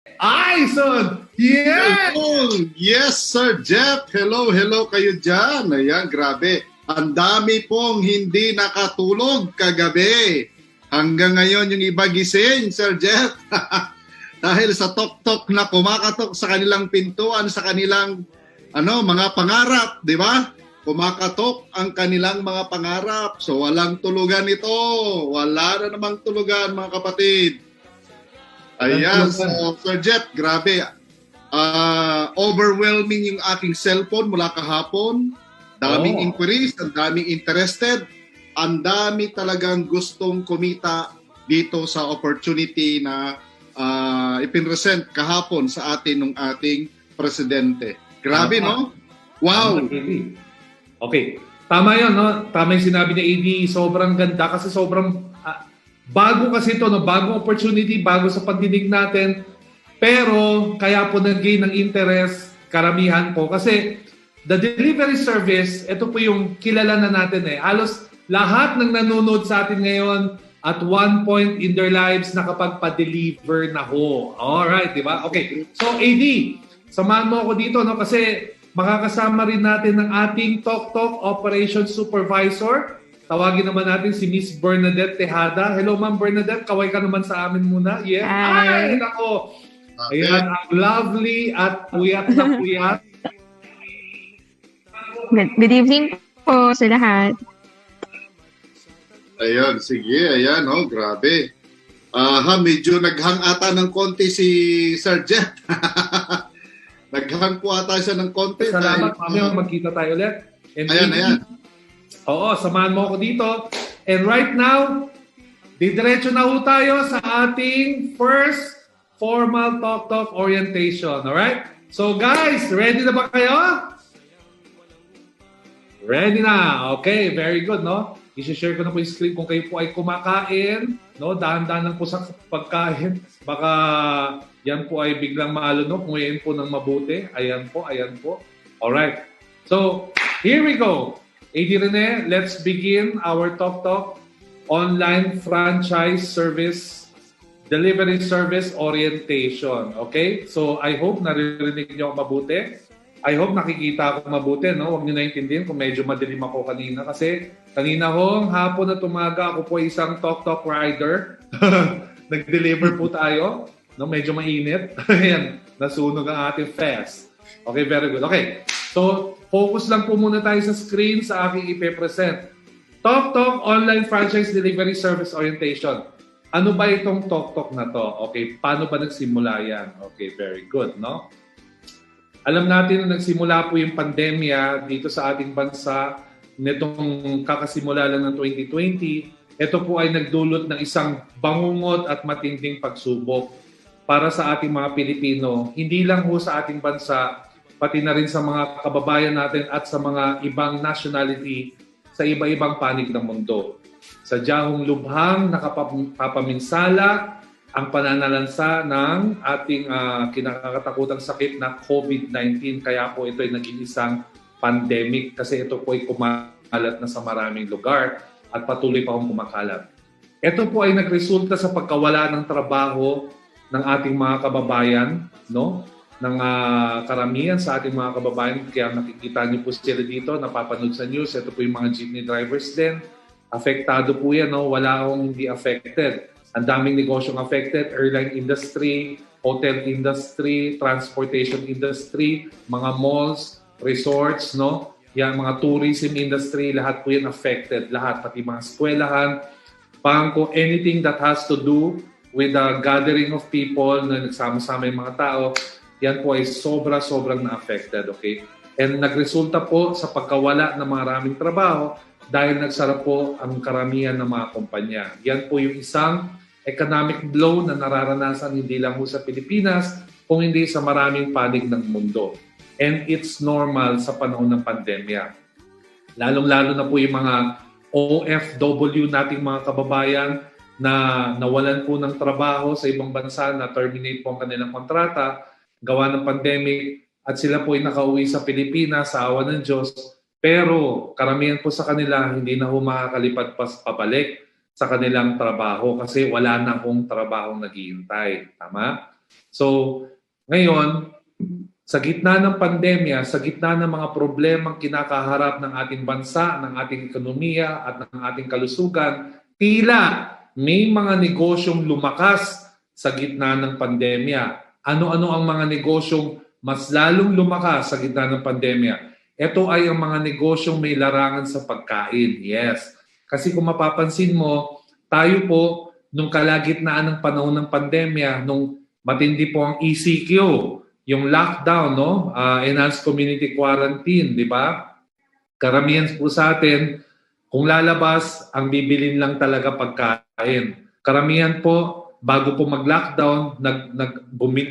Aison! Yes! Yes, Sir Jeff. Hello kayo dyan. Ayan, grabe. Ang dami pong hindi nakatulog kagabi. Hanggang ngayon yung iba gising, Sir Jeff. Dahil sa tok-tok na kumakatok sa kanilang pintuan, sa kanilang mga pangarap, di ba? Kumakatok ang kanilang mga pangarap. So walang tulugan ito. Wala na namang tulugan, mga kapatid. Ayan, so Sir Jeff, grabe. Overwhelming yung aking cellphone mula kahapon. Daming inquiries, ang daming interested. Ang dami talagang gustong kumita dito sa opportunity na ipinresent kahapon sa atin ng ating presidente. Grabe, no? Wow! Okay. Tama yun, no? Tama yung sinabi ni AD. Sobrang ganda kasi sobrang bago kasi ito, no? Bagong opportunity, bago sa pagdinig natin. Pero kaya po nag-gain ng interest, karamihan po. Kasi the delivery service, ito po yung kilala na natin eh. Halos lahat ng nanonood sa atin ngayon at one point in their lives nakapagpa-deliver na ho. Alright, di ba? Okay. So AD, samahan mo ako dito, no? Kasi makakasama rin natin ng ating Tok Tok Operations Supervisor. Tawagin naman natin si Miss Bernadette Tejada. Hello, Ma'am Bernadette. Kaway ka naman sa amin muna. Yes. Hi. Ay, nako. Ayan, ang lovely at puyat na puyat. Good evening po sa lahat. Ayun, sige. Ayan, grabe. Medyo naghang ata ng konti si Sir Jeff. Naghang po ata siya ng konti. Salamat, mamaya magkita tayo ulit. And ayan. Oo, samahan mo ako dito. And right now, didiretso na ho tayo sa ating first formal Tok orientation. Alright? So guys, ready na ba kayo? Ready na. Okay, very good, no? I-share ko na po yung screen kung kayo po ay kumakain. No? Dahan-dahan lang po sa pagkain. Baka yan po ay biglang maalunok. Nguyain po ng mabuti. Ayan po. Alright. So, here we go. AD Rene, let's begin our Tok online franchise service delivery service orientation. Okay? So, I hope naririnig niyo ako mabuti. I hope nakikita ako mabuti, no? Huwag niyo naintindihan kung medyo madilim ako kanina. Kasi kanina hapon na tumaga, ako po isang Tok rider. Nag-deliver po tayo. No? Medyo mainit. Ayan, nasunog ang ating fest. Okay, very good. Okay, so focus lang po muna tayo sa screen sa aking ipe-present. Tok Online Franchise Delivery Service Orientation. Ano ba itong Tok na to? Okay, paano ba nagsimula yan? Okay, very good, no? Alam natin na nagsimula po yung pandemya dito sa ating bansa nitong kakasimula lang ng 2020. Ito po ay nagdulot ng isang bangungot at matinding pagsubok para sa ating mga Pilipino. Hindi lang ho sa ating bansa, pati na rin sa mga kababayan natin at sa mga ibang nationality sa iba-ibang panig ng mundo. Sadyahong lubhang nakapapaminsala ang pananalansa ng ating kinakatakutan sakit na COVID-19. Kaya po ito ay naging isang pandemic kasi ito po ay kumalat na sa maraming lugar at patuloy pa akong kumakalat. Ito po ay nagresulta sa pagkawala ng trabaho ng ating mga kababayan, no? Ng karamihan sa ating mga kababayan. Kaya nakikita niyo po sila dito, napapanood sa news. Ito po yung mga jeepney drivers din. Apektado po yan, no? Wala akong hindi affected. Ang daming negosyong affected, airline industry, hotel industry, transportation industry, mga malls, resorts, no? Yan, mga tourism industry, lahat po yan affected. Lahat, pati mga eskwelahan, bangko, anything that has to do with the gathering of people na nagsama-sama yung mga tao, yan po ay sobrang na-affected, okay? And nagresulta po sa pagkawala ng maraming trabaho dahil nagsara po ang karamihan ng mga kumpanya. Yan po yung isang economic blow na nararanasan hindi lang po sa Pilipinas, kung hindi sa maraming panig ng mundo. And it's normal sa panahon ng pandemya. Lalong-lalo na po yung mga OFW nating mga kababayan na nawalan po ng trabaho sa ibang bansa, na terminate po ang kanilang kontrata, gawa ng pandemic, at sila po ay nakauwi sa Pilipinas sa awa ng Diyos. Pero karamihan po sa kanila hindi na ho makakalipad pabalik sa kanilang trabaho kasi wala na hong trabaho naghihintay. Tama? So, ngayon, sa gitna ng pandemya, sa gitna ng mga problemang kinakaharap ng ating bansa, ng ating ekonomiya at ng ating kalusugan, tila may mga negosyong lumakas sa gitna ng pandemya. Ano-ano ang mga negosyong mas lalong lumakas sa gitna ng pandemya? Ito ay ang mga negosyong may larangan sa pagkain. Yes. Kasi kung mapapansin mo, tayo po, nung kalagitnaan ng panahon ng pandemya, nung matindi po ang ECQ, yung lockdown, no? Enhanced Community Quarantine, di ba? Karamihan po sa atin, kung lalabas, ang bibilin lang talaga pagkain. Karamihan po, bago po mag-lockdown,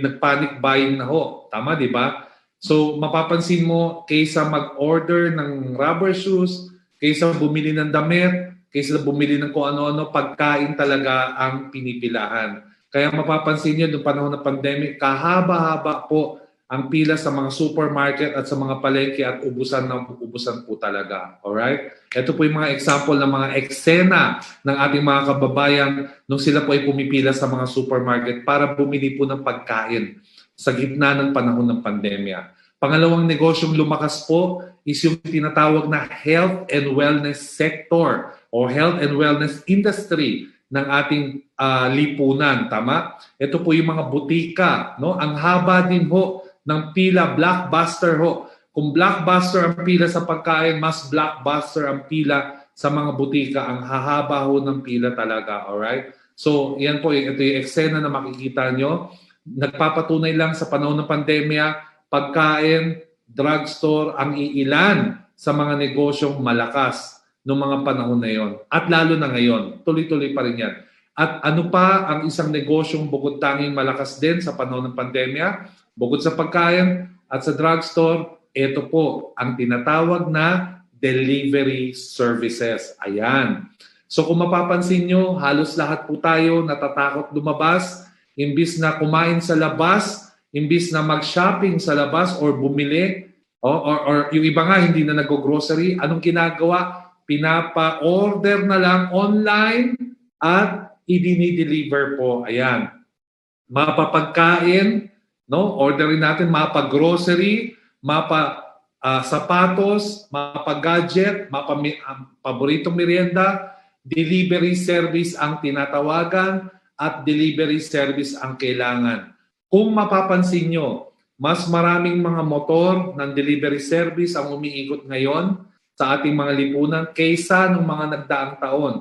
nag-panic buying na ho. Tama, di ba? So, mapapansin mo, kaysa mag-order ng rubber shoes, kaysa bumili ng damit, kaysa bumili ng kung ano-ano, pagkain talaga ang pinipilahan. Kaya mapapansin niyo noong panahon ng pandemic, kahaba-haba po ang pila sa mga supermarket at sa mga palengke at ubusan po talaga. Alright? Ito po yung mga example ng mga eksena ng ating mga kababayan nung sila po ay pumipila sa mga supermarket para bumili po ng pagkain sa gitna ng panahon ng pandemya. Pangalawang negosyong lumakas po is yung tinatawag na health and wellness sector or health and wellness industry ng ating lipunan, tama? Ito po yung mga butika, no? Ang haba din ho ng pila, blockbuster ho. Kung blockbuster ang pila sa pagkain, mas blockbuster ang pila sa mga butika. Ang hahaba ho ng pila talaga, alright? So, yan po, ito yung eksena na makikita nyo. Nagpapatunay lang sa panahon ng pandemya, pagkain, drugstore, ang iilan sa mga negosyong malakas noong mga panahon na yon. At lalo na ngayon, tuloy-tuloy pa rin yan. At ano pa ang isang negosyong bukod tanging malakas din sa panahon ng pandemya? Bukod sa pagkain at sa drugstore, ito po ang tinatawag na delivery services. Ayan. So kung mapapansin nyo, halos lahat po tayo natatakot lumabas. Imbis na kumain sa labas, imbis na mag-shopping sa labas or bumili, or yung iba nga hindi na nag-grocery, anong ginagawa? Pinapa-order na lang online at i-deliver po. Ayan. Mapapagkain, no? Orderin natin mapa-grocery, sapatos, mapa-gadget, paboritong merienda, delivery service ang tinatawagan at delivery service ang kailangan. Kung mapapansin nyo, mas maraming mga motor ng delivery service ang umiikot ngayon sa ating mga lipunan kaysa nung mga nagdaang taon.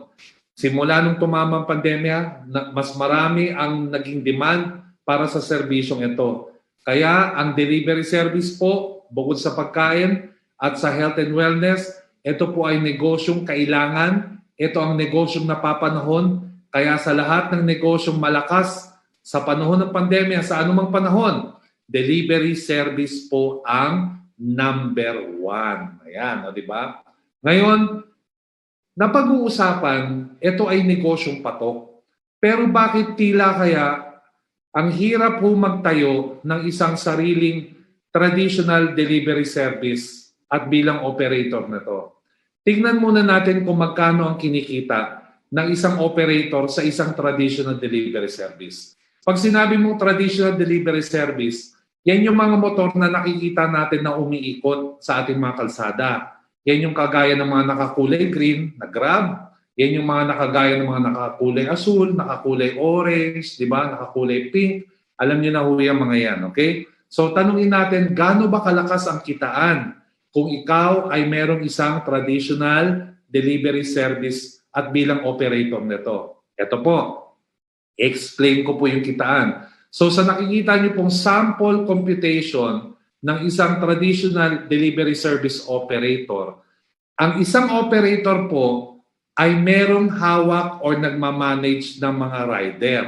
Simula nung tumama ang pandemya, mas marami ang naging demand para sa serbisyong ito. Kaya ang delivery service po, bukod sa pagkain at sa health and wellness, ito po ay negosyong kailangan. Ito ang negosyong napapanahon. Kaya sa lahat ng negosyong malakas sa panahon ng pandemya, sa anumang panahon, delivery service po ang number 1. Ayan, di ba? Ngayon, napag-uusapan, ito ay negosyong patok. Pero bakit tila kaya ang hirap po magtayo ng isang sariling traditional delivery service at bilang operator na to? Tingnan muna natin kung magkano ang kinikita ng isang operator sa isang traditional delivery service. Pag sinabi mong traditional delivery service, yan yung mga motor na nakikita natin na umiikot sa ating mga kalsada. Yan yung kagaya ng mga nakakulay green na Grab. Yan yung mga nakagaya ng mga nakakulay asul, nakakulay orange, di ba? Nakakulay pink. Alam niyo na ho yung mga yan, okay? So tanungin natin, gaano ba kalakas ang kitaan kung ikaw ay merong isang traditional delivery service at bilang operator nito? Ito po, explain ko po yung kitaan. So sa nakikita niyo pong sample computation ng isang traditional delivery service operator, ang isang operator po ay merong hawak or nagmamanage ng mga rider.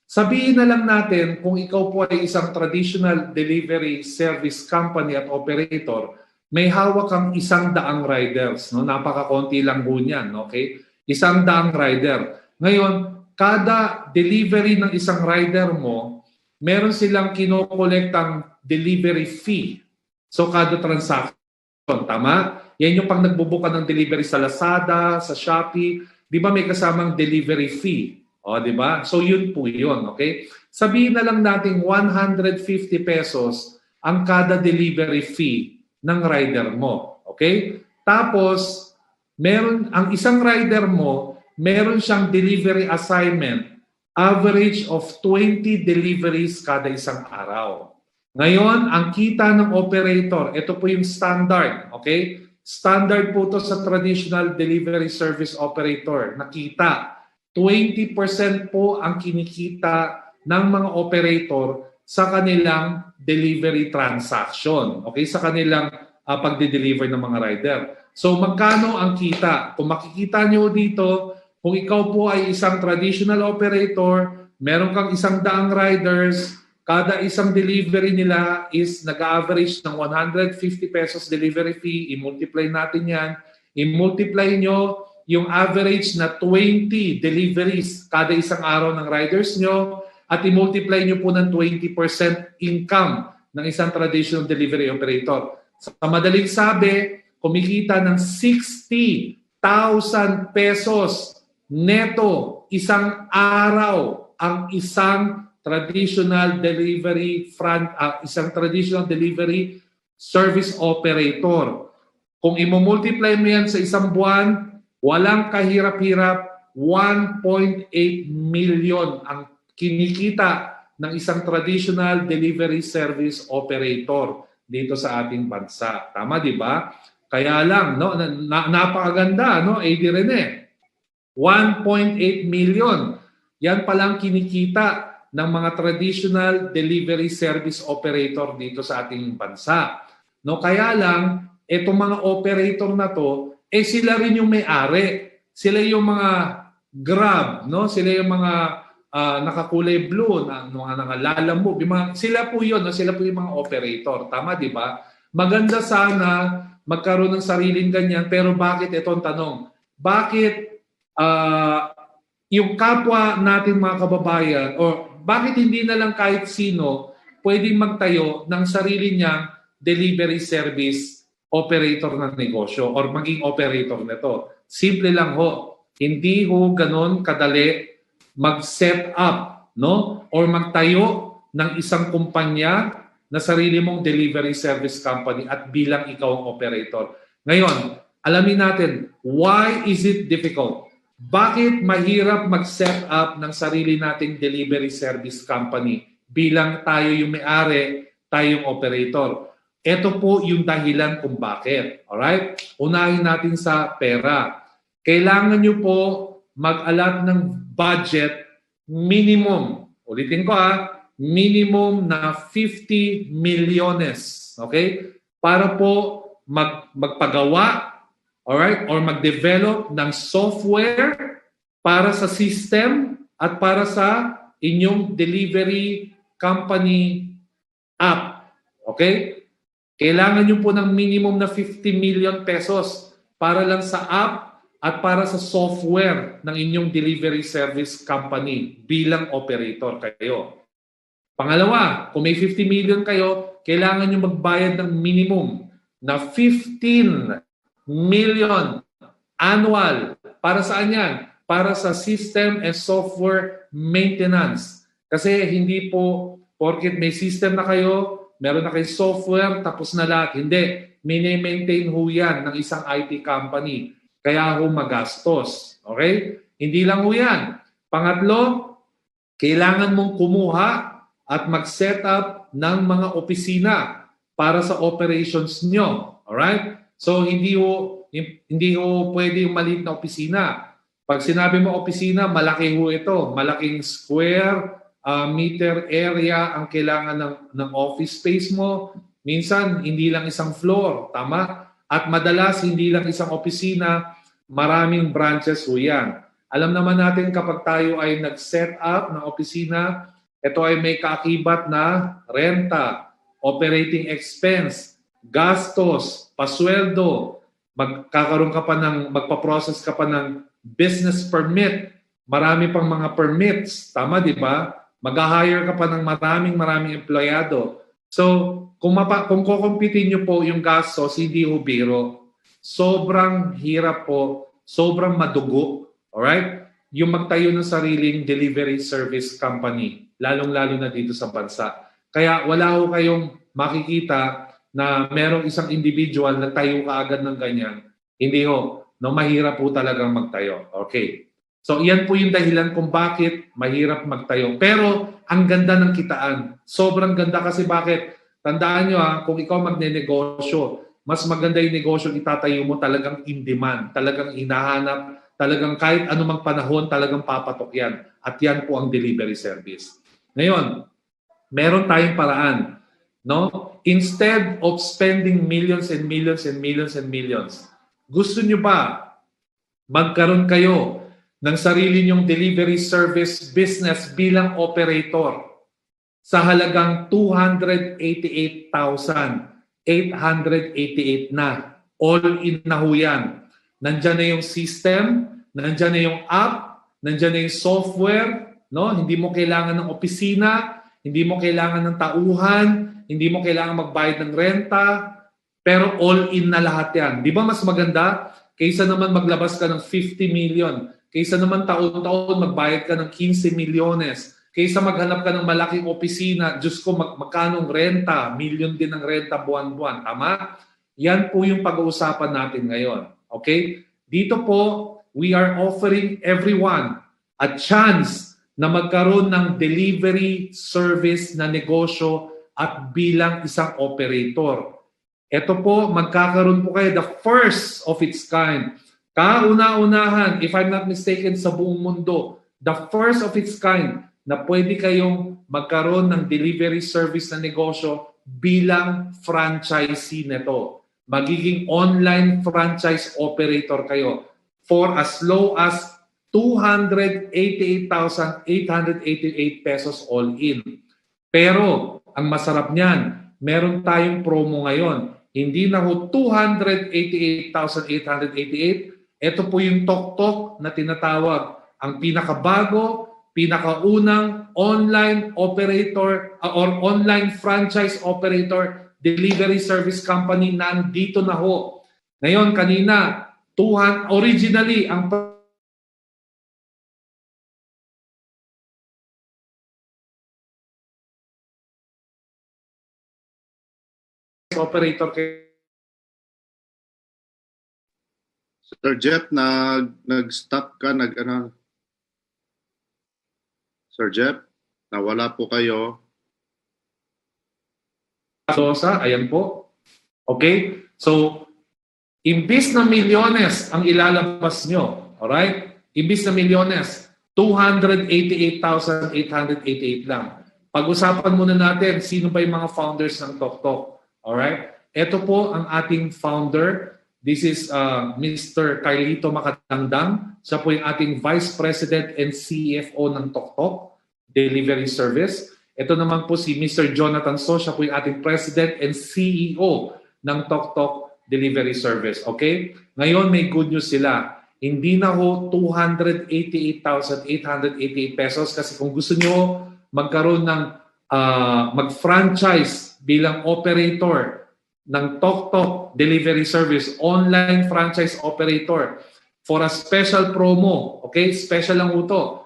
Sabihin na lang natin kung ikaw po ay isang traditional delivery service company at operator, may hawak kang 100 riders. No? Napakakonti lang po niyan. Okay? 100 rider. Ngayon, kada delivery ng isang rider mo, meron silang kinokolektang delivery fee. So, kada transaction, tama? Yan yung pag nagbubuka ng delivery sa Lazada, sa Shopee, di ba may kasamang delivery fee? O, di ba? So, yun po yun, okay? Sabihin na lang natin 150 pesos ang kada delivery fee ng rider mo, okay? Tapos, ang isang rider mo, meron siyang delivery assignment, average of 20 deliveries kada isang araw. Ngayon, ang kita ng operator, ito po yung standard, okay? Standard po to sa traditional delivery service operator. Nakita, 20% po ang kinikita ng mga operator sa kanilang delivery transaction. Okay? Sa kanilang pagde-deliver ng mga rider. So magkano ang kita? Kung makikita nyo dito, kung ikaw po ay isang traditional operator, meron kang 100 riders, kada isang delivery nila is nag-average ng 150 pesos delivery fee. I-multiply natin yan. I-multiply nyo yung average na 20 deliveries kada isang araw ng riders nyo at i-multiply nyo po ng 20% income ng isang traditional delivery operator. Sa madaling sabi, kumikita ng 60,000 pesos neto isang araw ang isang traditional delivery service operator. Kung i-multiply mo yan sa isang buwan, walang kahirap-hirap, 1.8 million ang kinikita ng isang traditional delivery service operator dito sa ating bansa. Tama, di ba? Kaya lang, no, napakaganda, no, AD Rene. 1.8 million. Yan palang kinikita ng mga traditional delivery service operator dito sa ating bansa. No, kaya lang, itong mga operator na to, sila rin yung may-ari. Sila yung mga Grab, no? Sila yung mga nakakulay blue, mga nangalalambog. Sila po yun, no? Sila po yung mga operator. Tama, di ba? Maganda sana magkaroon ng sariling ganyan, pero bakit ito ang tanong? Bakit yung kapwa natin mga kababayan, o bakit hindi na lang kahit sino pwedeng magtayo ng sarili niyang delivery service operator ng negosyo or maging operator nito? Simple lang ho. Hindi ho ganon kadali mag-set up, no? Or magtayo ng isang kumpanya na sarili mong delivery service company at bilang ikaw ang operator. Ngayon, alamin natin, why is it difficult? Bakit mahirap mag-set up ng sarili nating delivery service company bilang tayo yung may-ari, tayo yung operator? Ito po yung dahilan kung bakit. Alright? Unahin natin sa pera. Kailangan nyo po mag-alat ng budget minimum. Ulitin ko minimum na 50 milyones. Okay? Para po magpagawa, alright, or mag-develop ng software para sa system at para sa inyong delivery company app. Okay? Kailangan nyo po ng minimum na 50 million pesos para lang sa app at para sa software ng inyong delivery service company bilang operator kayo. Pangalawa, kung may 50 million kayo, kailangan nyo magbayad ng minimum na 15 million annual. Para saan yan? Para sa system and software maintenance. Kasi hindi po, porket may system na kayo, meron na kayong software, tapos na lahat. Hindi. Mini-maintain ho yan ng isang IT company. Kaya ho magastos. Okay? Hindi lang ho yan. Pangatlo, kailangan mong kumuha at mag-set up ng mga opisina para sa operations nyo. Alright? So, hindi ho pwede yung maliit na opisina. Pag sinabi mo opisina, malaki ho ito. Malaking square meter area ang kailangan ng office space mo. Minsan, hindi lang isang floor. Tama? At madalas, hindi lang isang opisina, maraming branches ho yan. Alam naman natin kapag tayo ay nag-set up ng opisina, ito ay may kaakibat na renta, operating expense, gastos, pasweldo, magpa-process ka pa ng business permit, marami pang mga permits, tama di ba? Mag-hire ka pa ng maraming empleyado. So, kung kukumpitin nyo po yung gastos, hindi ho biro. Sobrang hirap po, sobrang madugo. Alright? yung magtayo ng sariling delivery service company, lalong-lalo na dito sa bansa. Kaya wala ho kayong makikita na merong isang individual na tayo kaagad ng ganyan. Hindi ho. No, mahirap po talagang magtayo. Okay. So, iyan po yung dahilan kung bakit mahirap magtayo. Pero, ang ganda ng kitaan. Sobrang ganda kasi bakit? Tandaan nyo kung ikaw magne-negosyo, mas maganda yung negosyo itatayo mo talagang in demand, talagang hinahanap, talagang kahit anumang panahon, talagang papatok yan. At yan po ang delivery service. Ngayon, meron tayong paraan. No? Instead of spending millions and millions and millions and millions, gusto nyo ba magkaroon kayo ng sarili nyong delivery service business bilang operator sa halagang 288,888 na. All in na ho yan. Nandyan na yung system, nandyan na yung app, nandyan na yung software, no? Hindi mo kailangan ng opisina, hindi mo kailangan ng tauhan, hindi mo kailangan magbayad ng renta, pero all in na lahat yan. Di ba mas maganda? Kaysa naman maglabas ka ng 50 million, kaysa naman taon-taon magbayad ka ng 15 milyones, kaysa maghanap ka ng malaking opisina, Diyos ko, magkanong renta, million din ng renta buwan-buwan. Tama? Yan po yung pag-uusapan natin ngayon. Okay? Dito po, we are offering everyone a chance na magkaroon ng delivery service na negosyo at bilang isang operator. Ito po, magkakaroon po kayo the first of its kind. Kauna-unahan, if I'm not mistaken, sa buong mundo, the first of its kind na pwede kayong magkaroon ng delivery service na negosyo bilang franchisee nito. Magiging online franchise operator kayo for as low as 288,888 pesos all in. Pero, ang masarap niyan, meron tayong promo ngayon. Hindi na ho 288,888. Ito po yung tok-tok na tinatawag. Ang pinakabago, pinakaunang online operator or online franchise operator delivery service company nandito na ho. Ngayon, kanina, originally, ang operator Sir Jeff, nag-stop ka, Sir Jeff, nawala po kayo. Sosa, ayan po. Okay? So, imbis na milyones ang ilalabas nyo, alright? Imbis na milyones, 288,888 lang. Pag-usapan muna natin, sino ba yung mga founders ng TokTok? Alright? Ito po ang ating founder. This is Mr. Carlito Makatandang. Siya po yung ating Vice President and CFO ng TokTok Delivery Service. Ito naman po si Mr. Jonathan So. Siya po yung ating President and CEO ng TokTok Delivery Service. Okay? Ngayon may good news sila. Hindi na ho 288,888 pesos kasi kung gusto nyo magkaroon ng mag-franchise bilang operator ng TokTok Delivery Service, online franchise operator for a special promo. Okay? Special lang ito.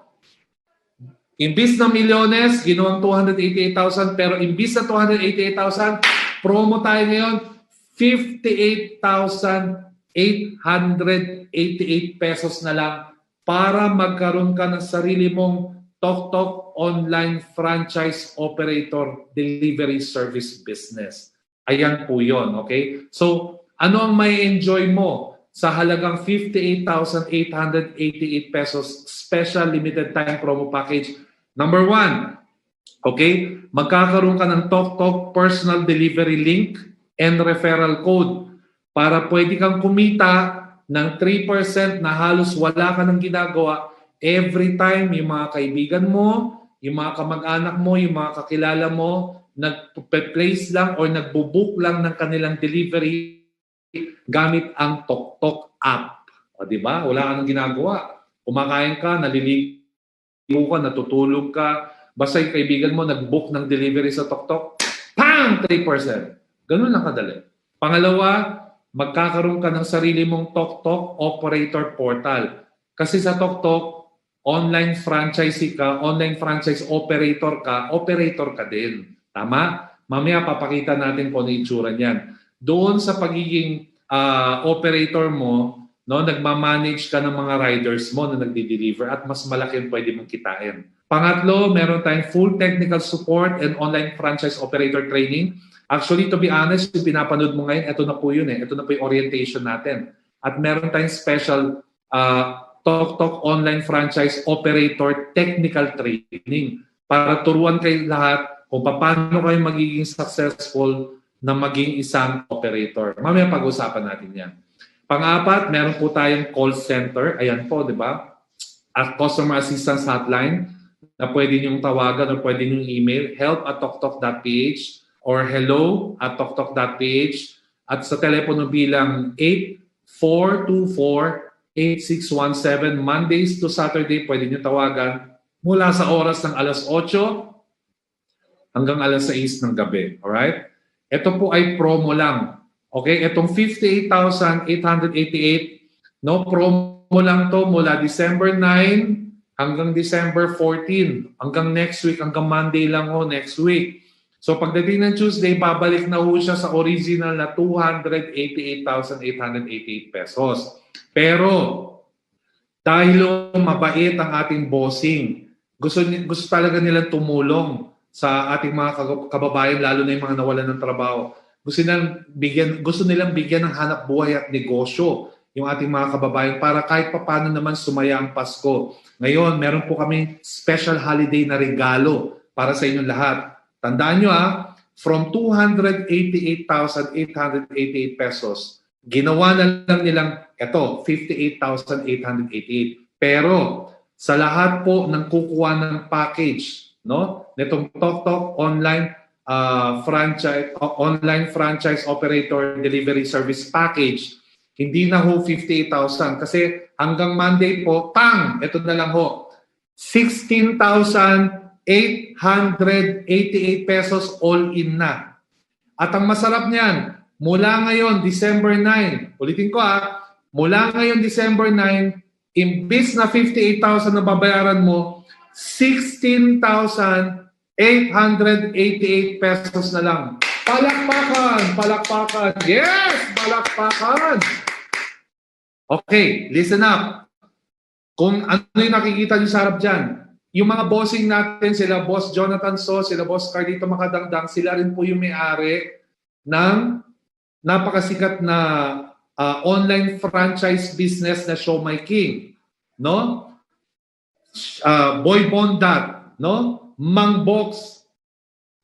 Imbis na milyones, ginawang 288,000 pero imbis na 288,000, promo tayo ngayon, 58,888 pesos na lang para magkaroon ka ng sarili mong TokTok online franchise operator delivery service business. Ayan po yun, okay? So, ano ang may enjoy mo sa halagang 58,888 pesos special limited time promo package? Number 1, okay? Magkakaroon ka ng TokTok personal delivery link and referral code para pwede kang kumita ng 3% na halos wala ka nang ginagawa every time yung mga kaibigan mo, yung mga kamag-anak mo, yung mga kakilala mo, nag-place lang or nagbo-book lang ng kanilang delivery gamit ang TokTok app. O di ba? Wala ka nang ginagawa. Kumakain ka, naliligo ka, natutulog ka, basta yung kaibigan mo nag-book ng delivery sa TokTok, pang! 3%. Ganun lang kadali. Pangalawa, magkakaroon ka ng sarili mong TokTok operator portal. Kasi sa TokTok, online franchisee ka, online franchise operator ka din. Tama? Mamaya papakita natin kung ano itsura niyan. Doon sa pagiging operator mo, no, nagmamanage ka ng mga riders mo na nagdi-deliver at mas malaki ang pwede mong kitain. Pangatlo, meron tayong full technical support and online franchise operator training. Actually, to be honest, yung pinapanood mo ngayon, ito na po yun eh. Ito na po yung orientation natin. At meron tayong special TokTok online franchise operator technical training para turuan kayo lahat kung paano kayo magiging successful na maging isang operator. Mamaya pag-usapan natin yan. Pang-apat, meron po tayong call center. Ayan po, di ba? At customer assistance hotline na pwede niyong tawagan o pwede niyong email, help@toktok.ph or hello@toktok.ph at sa telepono bilang 8424-8617. Mondays to Saturday, pwede nyo tawagan mula sa oras ng alas 8 hanggang alas 6 ng gabi. Alright? Ito po ay promo lang. Okay? Itong 58,888, no, promo lang to mula December 9 hanggang December 14. Hanggang next week, hanggang Monday lang ho next week. So pagdating ng Tuesday, babalik na ho siya sa original na 288,888 pesos. Pero dahil mabait ang ating bossing, gusto talaga nilang tumulong sa ating mga kababayan, lalo na yung mga nawalan ng trabaho. Gusto nilang bigyan ng hanap buhay at negosyo yung ating mga kababayan para kahit paano naman sumaya ang Pasko. Ngayon, meron po kami special holiday na regalo para sa inyong lahat. Tandaan nyo from 288,888 pesos, ginawa na lang nilang ito, 58,888. Pero sa lahat po ng kukuha ng package, no, nitong TokTok online franchise operator delivery service package, hindi na ho 58,000 kasi hanggang Monday po, ito na lang ho, 16,888 pesos all in na. At ang masarap niyan, mula ngayon December 9, ulitin ko mula ngayon December 9, imbis na 58,000 na babayaran mo, 16,888 pesos na lang. Palakpakan! Palakpakan! Yes! Palakpakan! Okay, listen up. Kung ano yung nakikita nyo sa harap dyan, yung mga bossing natin, sila Boss Jonathan So, sila Boss Carlito Makadangdang, sila rin po yung may-ari ng napakasikat na online franchise business na Show My King. No? Boy Bondat, no? Mang Box,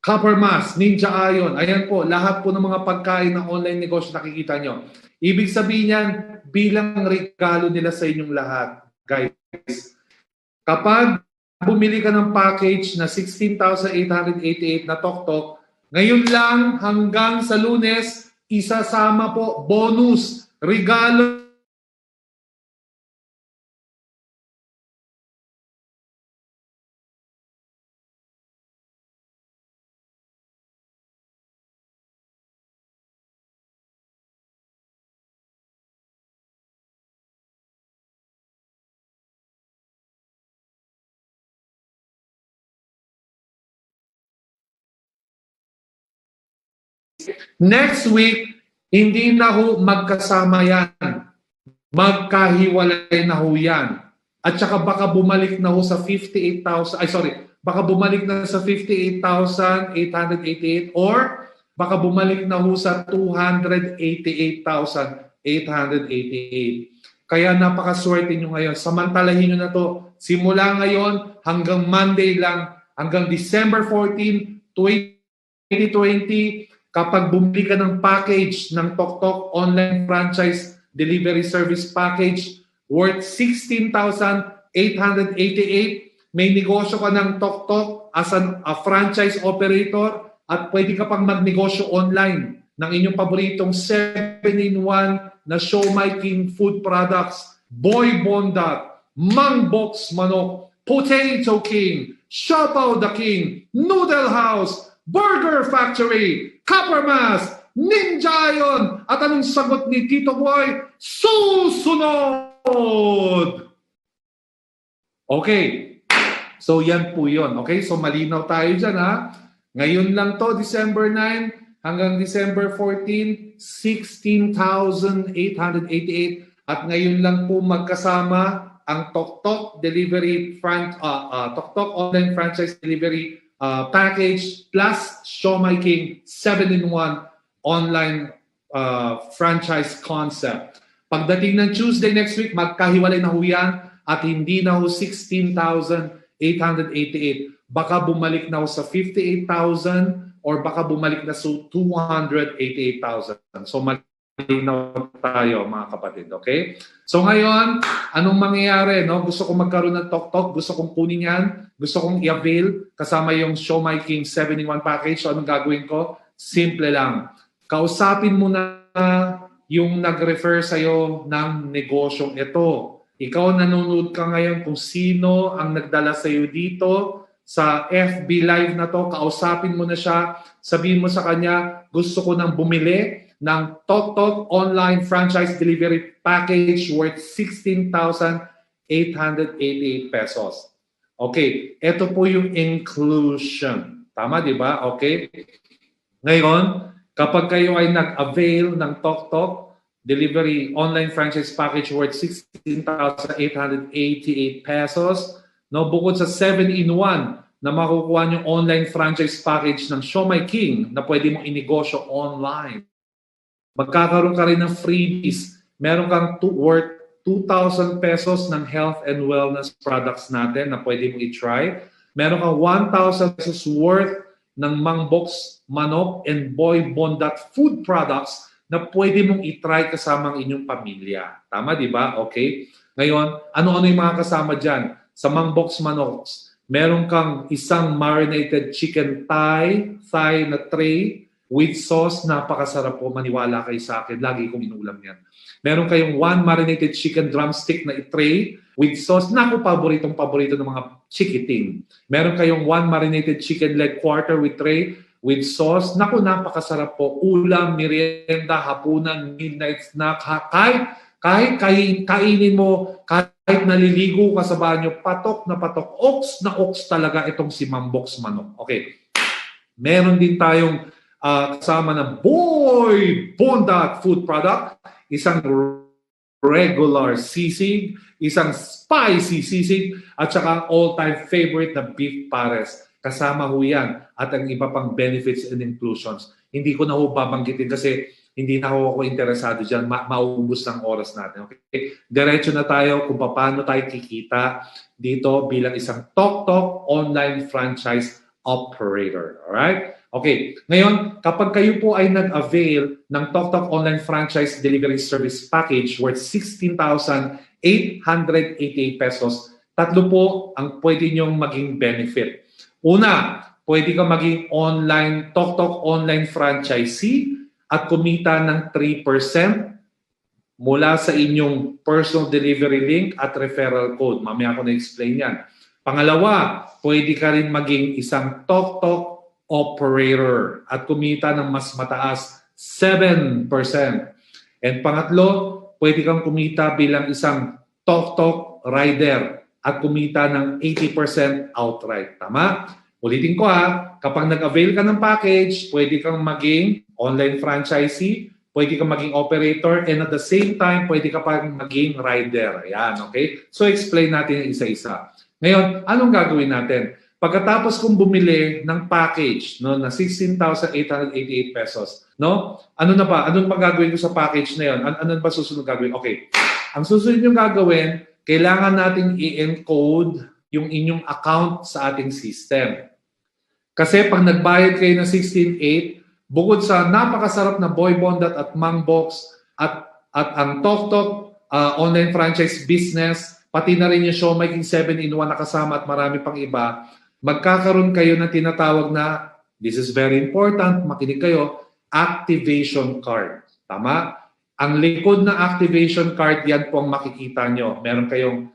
Copper Mask, Ninja Ion. Ayan po, lahat po ng mga pagkain ng online negosyo nakikita nyo. Ibig sabihin yan, bilang regalo nila sa inyong lahat, guys. Kapag bumili ka ng package na 16,888 na TokTok, ngayon lang hanggang sa Lunes, isasama po bonus, regalo. Next week, hindi na ho magkasama yan. Magkahiwalay na ho yan. At saka baka bumalik na ho sa 58,000, baka bumalik na sa 58,888 or baka bumalik na ho sa 288,888. Kaya napakaswerte nyo ngayon. Samantalahin nyo na to. Simula ngayon hanggang Monday lang, hanggang December 14, 2020, kapag bumili ka ng package ng TokTok online franchise delivery service package worth 16,888, may negosyo ka ng TokTok as a franchise operator at pwede ka pang magnegosyo online ng inyong paboritong 7-in-1 na Show My King food products, Boy Bondat, Mang Box Manok, Potato King, Siopaw the King, Noodle House, Burger Factory, Copper Mask, Ninja Ion, at anong sagot ni Tito Boy? Susunod! Okay. So yan po yun. Okay? So malinaw tayo dyan ha. Ngayon lang to, December 9 hanggang December 14, 16,888. At ngayon lang po magkasama ang TokTok Delivery TokTok Online Franchise Delivery Package plus Shomai King 7-in-1 online franchise concept. Pagdating ng Tuesday next week, magkahiwalay na ho yan at hindi na ho 16,888. Baka bumalik na ho sa 58,000 or baka bumalik na sa 288,000. So malinaw tayo mga kapatid, okay? So ngayon, anong mangyayari? No? Gusto kong magkaroon ng TokTok, gusto kong kunin yan, gusto kong i-avail kasama yung Shomai King 7-in-1 package. So anong gagawin ko? Simple lang. Kausapin mo na yung nag-refer sa'yo ng negosyong ito. Ikaw nanonood ka ngayon kung sino ang nagdala sa'yo dito sa FB Live na to, kausapin mo na siya, sabihin mo sa kanya, gusto ko nang bumili ng TokTok Online Franchise Delivery Package worth 16,888 pesos. Okay, ito po yung inclusion. Tama, di ba? Okay. Ngayon, kapag kayo ay nag-avail ng TokTok Delivery Online Franchise Package worth 16,888 pesos, no, bukod sa 7-in-1 na makukuha niyong online franchise package ng Shomai King na pwede mong inegosyo online. Magkakaroon ka rin ng freebies. Meron kang worth 2,000 pesos ng health and wellness products natin na pwede mong i-try. Meron kang 1,000 pesos worth ng Mangbox Manok and Boy Bondat food products na pwede mong i-try kasama ang inyong pamilya. Tama, di ba? Okay. Ngayon, ano-ano yung mga kasama dyan? Sa Mangbox Manok, meron kang isang marinated chicken thigh na tray with sauce. Napakasarap po. Maniwala kayo sa akin. Lagi kong inulam yan. Meron kayong 1 marinated chicken drumstick na tray with sauce. Naku, paborito ng mga chikiting. Meron kayong 1 marinated chicken leg quarter with tray with sauce. Naku, napakasarap po. Ulam, merienda, hapunan, midnight snack. Kahit kainin mo, kahit naliligo ka sa banyo, patok na patok. Ox na ox talaga itong si Mangbox Manok. Okay. Meron din tayong kasama ng Boy Bondat food product. Isang regular sisig, isang spicy sisig, at saka all-time favorite na beef pares. Kasama ho yan at ang iba pang benefits and inclusions. Hindi ko na ho babanggitin kasi hindi na ho ako interesado dyan. Maubos ng oras natin. Okay? Diretso na tayo kung paano tayo kikita dito bilang isang TokTok online franchise operator. Alright? Okay. Ngayon, kapag kayo po ay nag-avail ng TokTok Online Franchise Delivery Service Package worth 16,888 pesos, tatlo po ang pwede nyong maging benefit. Una, pwede ka maging online TokTok Online Franchisee at kumita ng 3% mula sa inyong personal delivery link at referral code. Mamaya ko na-explain yan. Pangalawa, pwede ka rin maging isang TokTok operator at kumita ng mas mataas 7%. And pangatlo, pwede kang kumita bilang isang TokTok rider at kumita ng 80% outright. Tama? Ulitin ko kapag nag-avail ka ng package, pwede kang maging online franchisee, pwede kang maging operator, and at the same time, pwede ka pa maging rider. Ayan, okay? So explain natin yung isa-isa. Ngayon, anong gagawin natin? Pagkatapos kong bumili ng package no, na 16,888 pesos, no? Ano na ba? Anong magagawin ko sa package na yun? Ano ba susunod gagawin? Okay. Ang susunod yung gagawin, kailangan natin i-encode yung inyong account sa ating system. Kasi pag nagbayad kayo ng 16,800, bukod sa napakasarap na Boy Bondat at Mangbox at ang TokTok online franchise business, pati na rin yung Shomai King 7-in-1 na kasama at marami pang iba, magkakaroon kayo ng tinatawag na, this is very important, makinig kayo, activation card. Tama? Ang likod na activation card, yan po ang makikita nyo. Meron kayong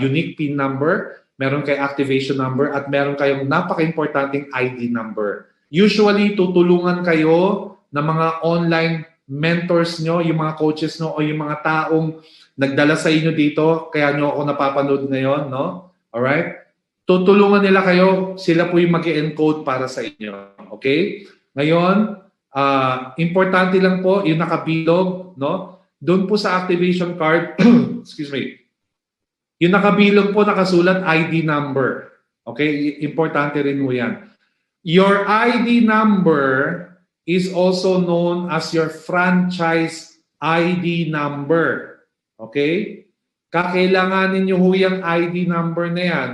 unique PIN number, meron kayong activation number, at meron kayong napaka-importanting ID number. Usually, tutulungan kayo ng mga online mentors nyo, yung mga coaches nyo, o yung mga taong nagdala sa inyo dito, kaya nyo ako napapanood ngayon, no? Alright? Tutulungan nila kayo, sila po yung mag-encode para sa inyo. Okay? Ngayon, importante lang po, yung nakabilog, no? Doon po sa activation card, excuse me, yung nakabilog po, nakasulat ID number. Okay? Importante rin mo yan. Your ID number is also known as your franchise ID number. Okay? Kakailanganin nyo ho yung ID number na yan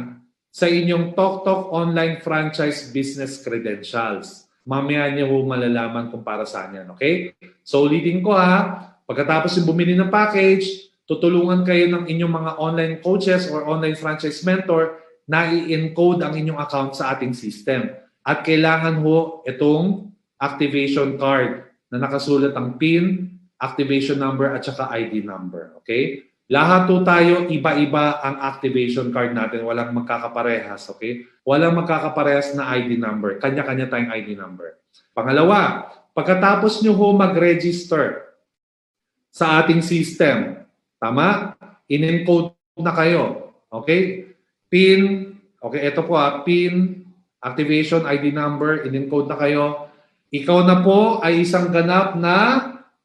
sa inyong TokTok Online Franchise Business Credentials. Mamaya nyo ho malalaman kung para saan yan. Okay? So ulitin ko ha, pagkatapos yung bumili ng package, tutulungan kayo ng inyong mga online coaches or online franchise mentor na i-encode ang inyong account sa ating system. At kailangan ho itong activation card na nakasulat ang PIN, activation number at saka ID number. Okay? Lahat po tayo, iba-iba ang activation card natin. Walang magkakaparehas. Okay? Walang magkakaparehas na ID number. Kanya-kanya tayong ID number. Pangalawa, pagkatapos nyo ho mag-register sa ating system, tama? In-encode na kayo. Okay? PIN, okay, ito po PIN, activation, ID number, in-encode na kayo. Ikaw na po ay isang ganap na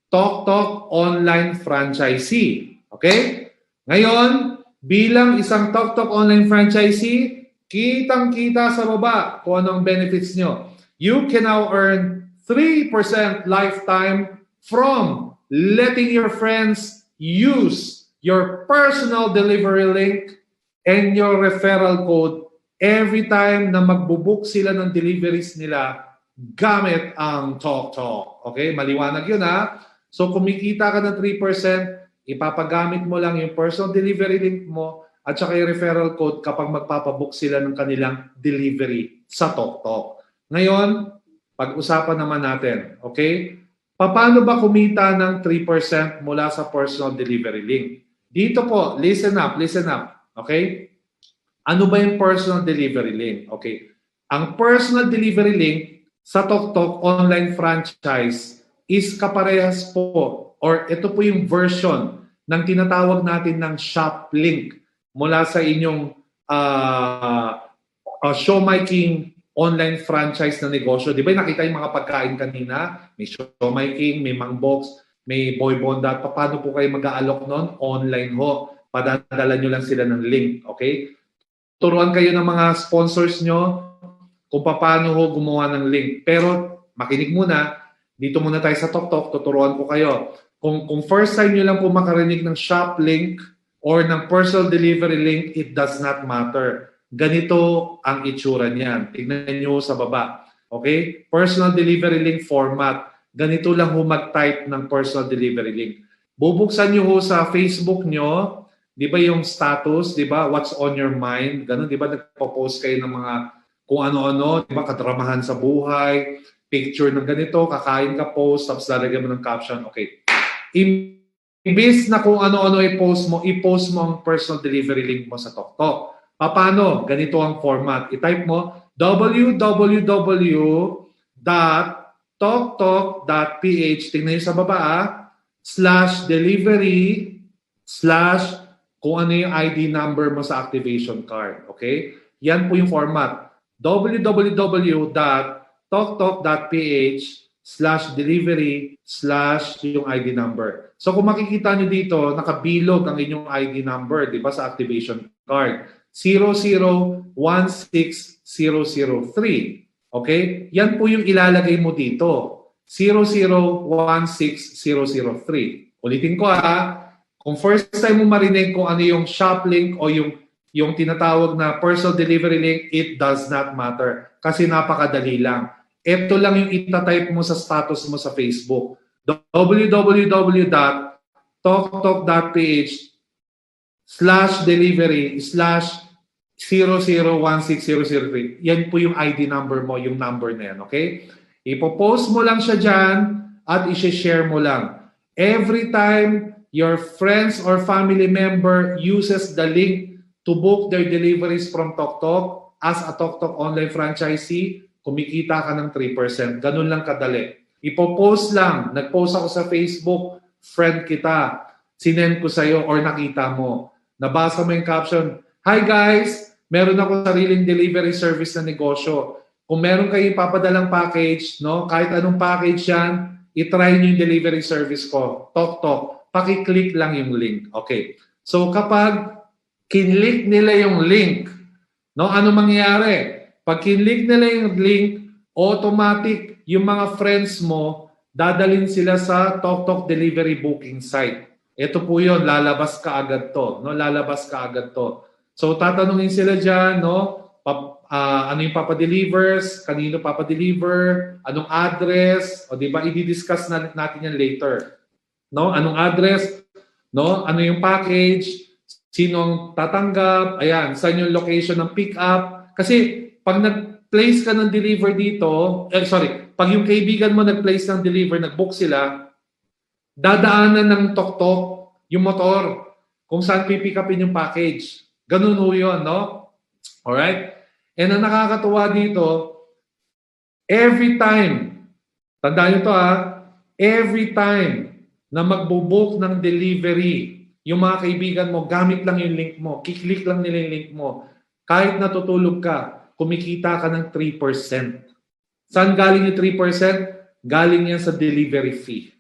TokTok Online Franchisee. Okay? Ngayon, bilang isang TokTok Online Franchisee, kitang-kita sa baba kung anong benefits nyo. You can now earn 3% lifetime from letting your friends use your personal delivery link and your referral code every time na magbubook sila ng deliveries nila gamit ang TokTok. Okay? Maliwanag yun ha. So kumikita ka ng 3%, ipapagamit mo lang yung personal delivery link mo at saka yung referral code kapag magpapabook sila ng kanilang delivery sa TokTok. Ngayon, pag-usapan naman natin. Okay? Paano ba kumita ng 3% mula sa personal delivery link? Dito po, listen up. Okay? Ano ba yung personal delivery link? Okay. Ang personal delivery link sa TokTok Online Franchise is kaparehas po or ito po yung version ng tinatawag natin ng shop link mula sa inyong Show My King online franchise na negosyo. Di ba nakita yung mga pagkain kanina? May Show My King, may Mang Box, may Boy Bonda. Paano po kayo mag-aalok nun? Online ho. Padadala nyo lang sila ng link. Okay? Turuan kayo ng mga sponsors nyo kung paano ho gumawa ng link. Pero makinig muna, dito muna tayo sa TokTok, tuturuan ko kayo. Kung first time nyo lang po makarinig ng shop link or ng personal delivery link, it does not matter. Ganito ang itsura niyan. Tignan nyo sa baba. Okay? Personal delivery link format. Ganito lang ho mag-type ng personal delivery link. Bubuksan nyo ho sa Facebook nyo. Di ba yung status, di ba, what's on your mind, ganun, di ba, nagpo-post kayo ng mga kung ano-ano, di ba, kadramahan sa buhay, picture ng ganito, kakain ka post, tapos lalagyan mo ng caption, okay. Imbis na kung ano-ano i-post mo ang personal delivery link mo sa TokTok. Paano? Ganito ang format. I-type mo www.toktok.ph, tingnan nyo sa baba, /delivery/ kung ano yung ID number mo sa activation card. Okay? Yan po yung format. www.toktok.ph/delivery/ yung ID number. So kung makikita nyo dito, nakabilog ang inyong ID number, di ba, sa activation card. 0016003. Okay? Yan po yung ilalagay mo dito. 0016003. Ulitin ko ha. Kung first time mo marinig kung ano yung shop link o yung tinatawag na personal delivery link, it does not matter. Kasi napakadali lang. Ito lang yung itatype mo sa status mo sa Facebook. www.toktok.ph/delivery/0016003. Yan po yung ID number mo, yung number na yan. Okay? Ipopost mo lang siya dyan at i-share mo lang. Every time your friends or family member uses the link to book their deliveries from TokTok as a TokTok online franchisee, kumikita ka ng 3%. Ganun lang kadali. Ipopost lang. Nag-post ako sa Facebook, friend kita. Sinend ko sa'yo or nakita mo. Nabasa mo yung caption, "Hi guys, meron ako sariling delivery service na negosyo. Kung meron kayo ipapadalang package, no, kahit anong package yan, itry nyo yung delivery service ko. Tok Tok. Paki-click lang yung link." Okay. So kapag kinlik nila yung link, no, ano mangyayari? Pag kinlik nila yung link, automatic yung mga friends mo, dadalhin sila sa Tok Tok delivery booking site. Ito po yun, lalabas ka agad to. No? Lalabas ka agad to. So tatanungin sila dyan, no? Ano yung papadeliver, kanino papadeliver, anong address, o di ba i-discuss natin yan later. No? Anong address, no? Ano yung package, sinong tatanggap, ayan, saan yung location ng pick up. Kasi pag nag-place ka ng deliver dito, pag yung kaibigan mo nag-place ng deliver, nag-book sila, dadaanan ng Tok yung motor kung saan pipick upin yung package. Ganun ho yun, no? Alright? And ang nakakatuwa dito, every time, tandaan nyo to every time na magbubook ng delivery, yung mga kaibigan mo, gamit lang yung link mo, kiklik lang nila yung link mo. Kahit natutulog ka, kumikita ka ng 3%. Saan galing yung 3%? Galing yan sa delivery fee.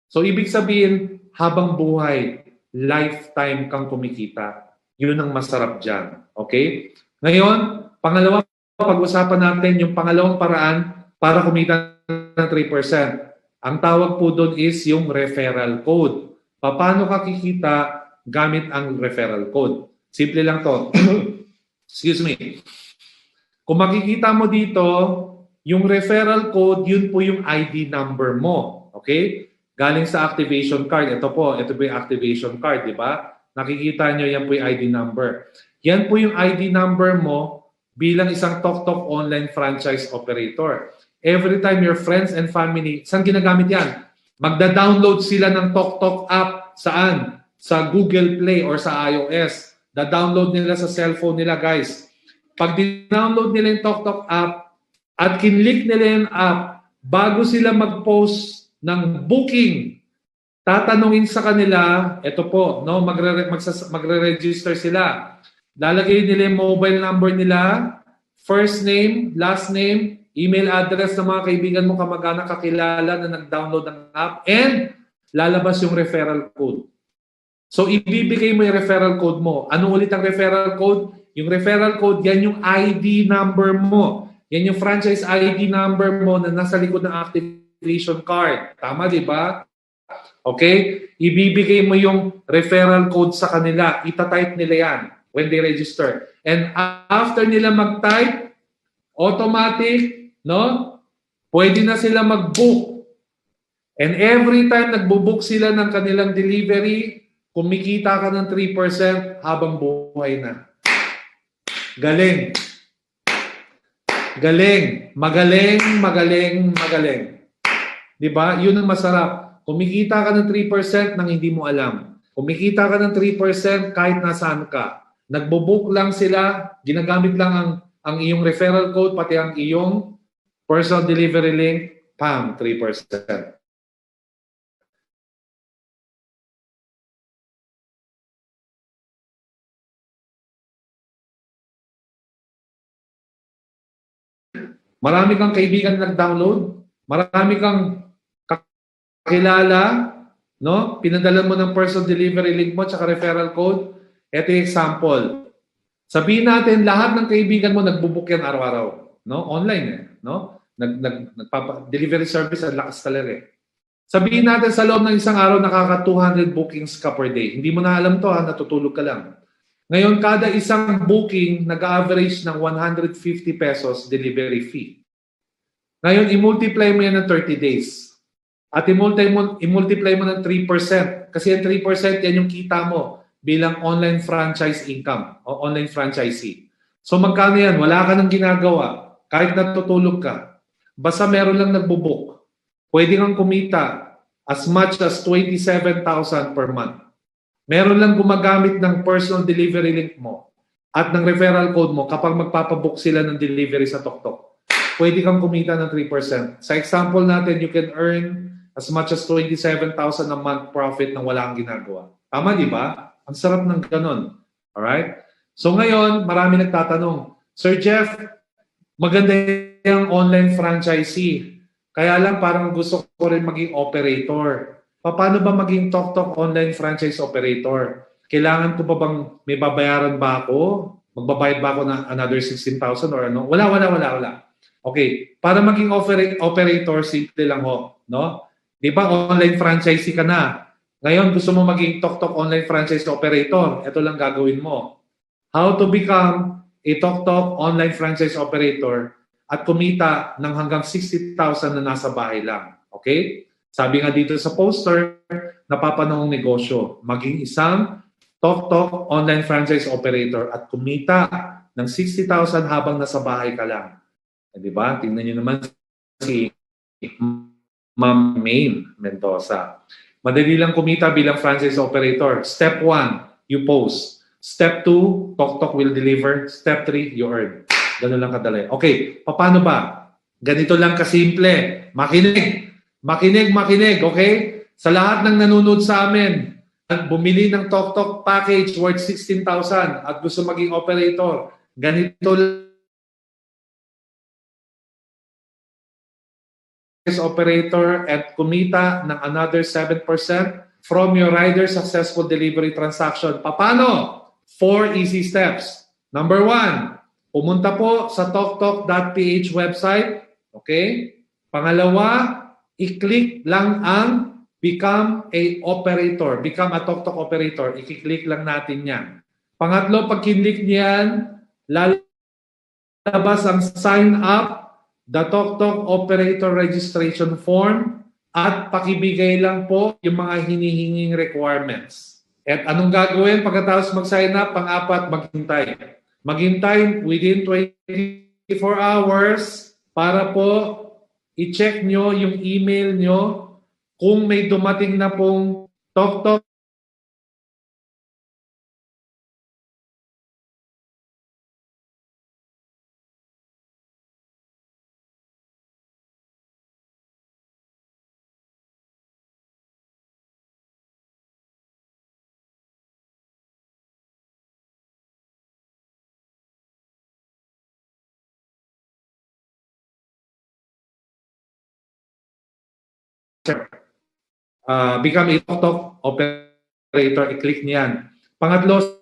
So, ibig sabihin, habang buhay, lifetime kang kumikita. Yun ang masarap dyan. Okay? Ngayon, pangalawa, pag-usapan natin yung pangalawang paraan para kumita ng 3%. Ang tawag po doon is yung referral code. Paano ka kikita gamit ang referral code? Simple lang to. Excuse me. Kung makikita mo dito, yung referral code, yun po yung ID number mo. Okay? Galing sa activation card. Ito po yung activation card, di ba? Nakikita nyo, yan po yung ID number. Yan po yung ID number mo bilang isang Tok Tok online franchise operator. Every time your friends and family, saan ginagamit yan? Magda-download sila ng Tok Tok app. Saan? Sa Google Play or sa iOS. Da-download nila sa cellphone nila, guys. Pag din-download nila yung Tok Tok app at kinlik nila yung app, bago sila mag-post ng booking, tatanungin sa kanila, ito po, no, magre-register sila. Lalagay nila yung mobile number nila, first name, last name, email address ng mga kaibigan mo, kamag-anak, kakilala na nag-download ng app, and lalabas yung referral code. So, ibibigay mo yung referral code mo. Ano ulit ang referral code? Yung referral code, yan yung ID number mo. Yan yung franchise ID number mo na nasa likod ng activation card. Tama, di ba? Okay? Ibibigay mo yung referral code sa kanila. Ita-type nila yan when they register. And after nila mag-type, automatic, no? Pwede na sila mag-book. And every time nagbo-book sila ng kanilang delivery, kumikita ka ng 3% habang buhay na. Galing. Galing. Magaling, magaling, magaling. Diba? Yun ang masarap. Kumikita ka ng 3% nang hindi mo alam. Kumikita ka ng 3% kahit nasaan ka. Nagbo-book lang sila, ginagamit lang ang iyong referral code, pati ang iyong personal delivery link, pam, 3%. Marami kang kaibigan na nag-download, marami kang kakilala, no? Pinadala mo ng personal delivery link mo at referral code. Ito yung example. Sabihin natin, lahat ng kaibigan mo nagbubook yan araw-araw. No? Online no? Delivery service, ang lakas talaga Sabihin natin sa loob ng isang araw, nakaka 200 bookings ka per day. Hindi mo na alam to natutulog ka lang. Ngayon, kada isang booking, nag-average ng 150 pesos delivery fee. Ngayon, i-multiply mo yan ng 30 days. At i-multiply mo ng 3%. Kasi yung 3%, yan yung kita mo bilang online franchise income o online franchisee. So magkano yan? Wala ka nang ginagawa. Kahit natutulog ka. Basta meron lang nagbubook. Pwede kang kumita as much as 27,000 per month. Meron lang gumagamit ng personal delivery link mo at ng referral code mo kapag magpapabook sila ng delivery sa Tok Tok. pwede kang kumita ng 3%. Sa example natin, you can earn as much as 27,000 a month profit nang wala kang ginagawa. Tama, di ba? Ang sarap ng ganun. Alright? So ngayon, marami nagtatanong, Sir Jeff, maganda yung online franchisee. Kaya lang parang gusto ko rin maging operator. Paano ba maging TokTok online franchise operator? Kailangan ko ba bang may babayaran ba ako? Magbabayad ba ako ng another 16,000 or ano? Wala. Okay, para maging operator, simple lang ho, no? Di ba online franchisee ka na? Ngayon gusto mo maging TokTok online franchise operator. Ito lang gagawin mo. How to become a TokTok online franchise operator at kumita ng hanggang 60,000 na nasa bahay lang. Okay? Sabi nga dito sa poster, napapanahong negosyo. Maging isang TokTok online franchise operator at kumita ng 60,000 habang nasa bahay ka lang. Di ba? Tingnan niyo naman si Ma'am Maine Mendoza. Madali lang kumita bilang franchise operator. Step 1, you post. Step 2, TokTok will deliver. Step 3, you earn. Ganun lang kadali. Okay, paano ba? Ganito lang kasimple. Makinig, okay? Sa lahat ng nanonood sa amin, bumili ng TokTok package worth 16,000 at gusto maging operator, ganito operator at kumita ng another 7% from your rider successful delivery transaction. Paano? 4 easy steps. Number 1, pumunta po sa toktok.ph website. Okay? Pangalawa, i-click lang ang become a operator. Become a TokTok operator. I-click lang natin yan. Pangatlo, pag kinlik niyan, lalabas ang sign up, the TokTok operator registration form, at pakibigay lang po yung mga hinihinging requirements. At anong gagawin pagkatapos mag-sign up? Pang-apat, maghintay. Maghintay within 24 hours para po i-check nyo yung email nyo kung may dumating na pong TokTok become a TokTok operator, i-click niyan. Pangatlo,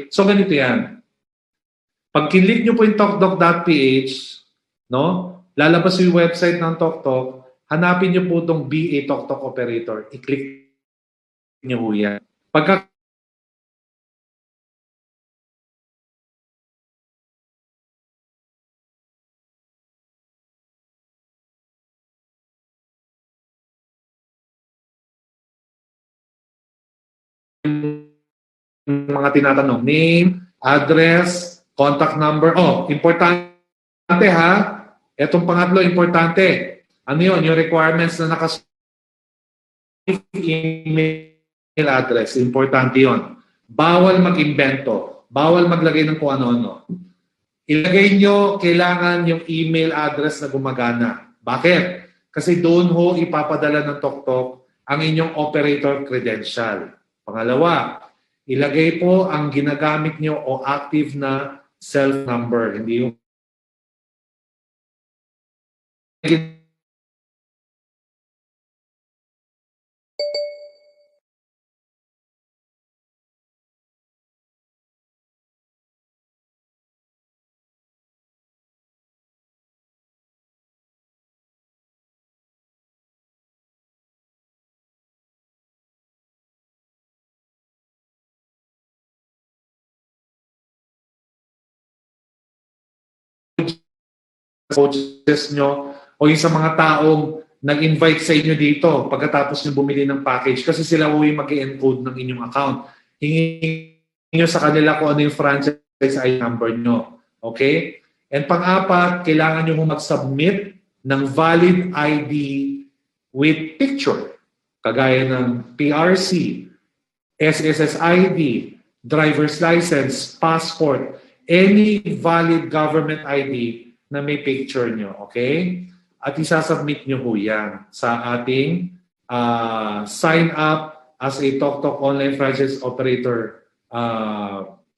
so ganito yan. Pag kinlik nyo po yung toktok.ph, no, lalabas yung website ng TokTok, hanapin nyo po itong BA TokTok operator, i-click nyo po yan. Pagka mga tinatanong, name, address, contact number. Oh, importante ha. Etong pangatlo, importante. Ano yun? Yung requirements na email address. Importante yun. Bawal mag-invento. Bawal maglagay ng kung ano-ano. Ilagay nyo, kailangan yung email address na gumagana. Bakit? Kasi doon ho ipapadala ng TokTok ang inyong operator credential. Pangalawa, ilagay po ang ginagamit nyo o active na self number. Hindi yung coaches nyo o yung sa mga taong nag-invite sa inyo dito pagkatapos nyo bumili ng package kasi sila yung mag-encode ng inyong account. Hingin nyo sa kanila kung ano yung franchise ID number nyo. Okay? And pang-apat, kailangan nyo mag-submit ng valid ID with picture. kagaya ng PRC, SSSID, driver's license, passport, any valid government ID na may picture nyo, okay? At isasubmit nyo po yan sa ating sign up as a TokTok online franchise operator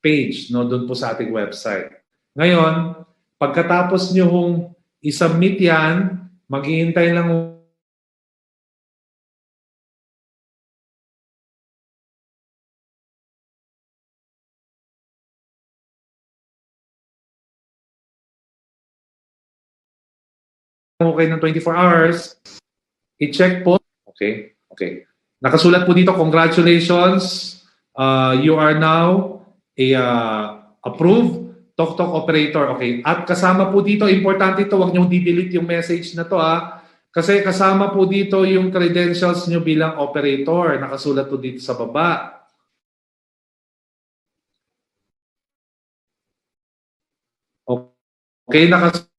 page, no, doon po sa ating website. Ngayon, pagkatapos nyo hong isubmit yan, maghihintay lang okay ng 24 hours, i-check po. Okay, okay. Nakasulat po dito, congratulations. You are now a approved TokTok operator. Okay. At kasama po dito, importante ito, huwag niyong di-delete yung message na to kasi kasama po dito yung credentials niyo bilang operator. Nakasulat po dito sa baba. Okay, nakasulat.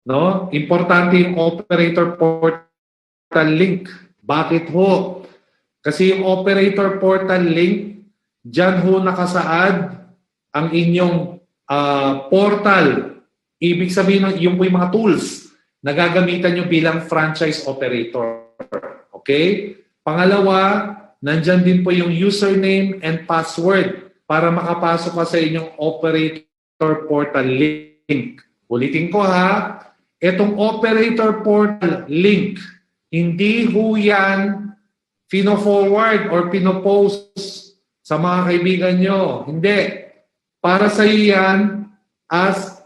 No? Importante yung operator portal link. Bakit ho? Kasi yung operator portal link, dyan ho nakasaad ang inyong portal. Ibig sabihin, yung po yung mga tools na gagamitan nyo bilang franchise operator. Okay? Pangalawa, nandyan din po yung username and password para makapasok ka sa inyong operator portal link. Ulitin ko itong operator portal link, hindi ho yan pino-forward or pino-post sa mga kaibigan nyo. Hindi. Para sa iyo yan as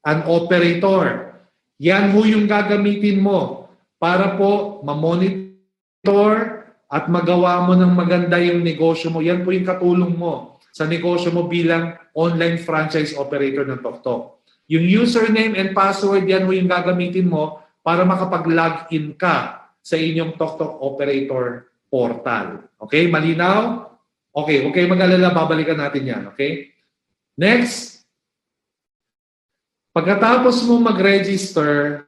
an operator. Yan ho yung gagamitin mo para po ma-monitor at magawa mo ng maganda yung negosyo mo. Yan po yung katulong mo sa negosyo mo bilang online franchise operator ng TokTok. Yung username and password, yan ho yung gagamitin mo para makapag-login ka sa inyong TokTok operator portal. Okay? Malinaw? Okay. Okay, mag-alala. Babalikan natin yan. Okay? Next. Pagkatapos mo mag-register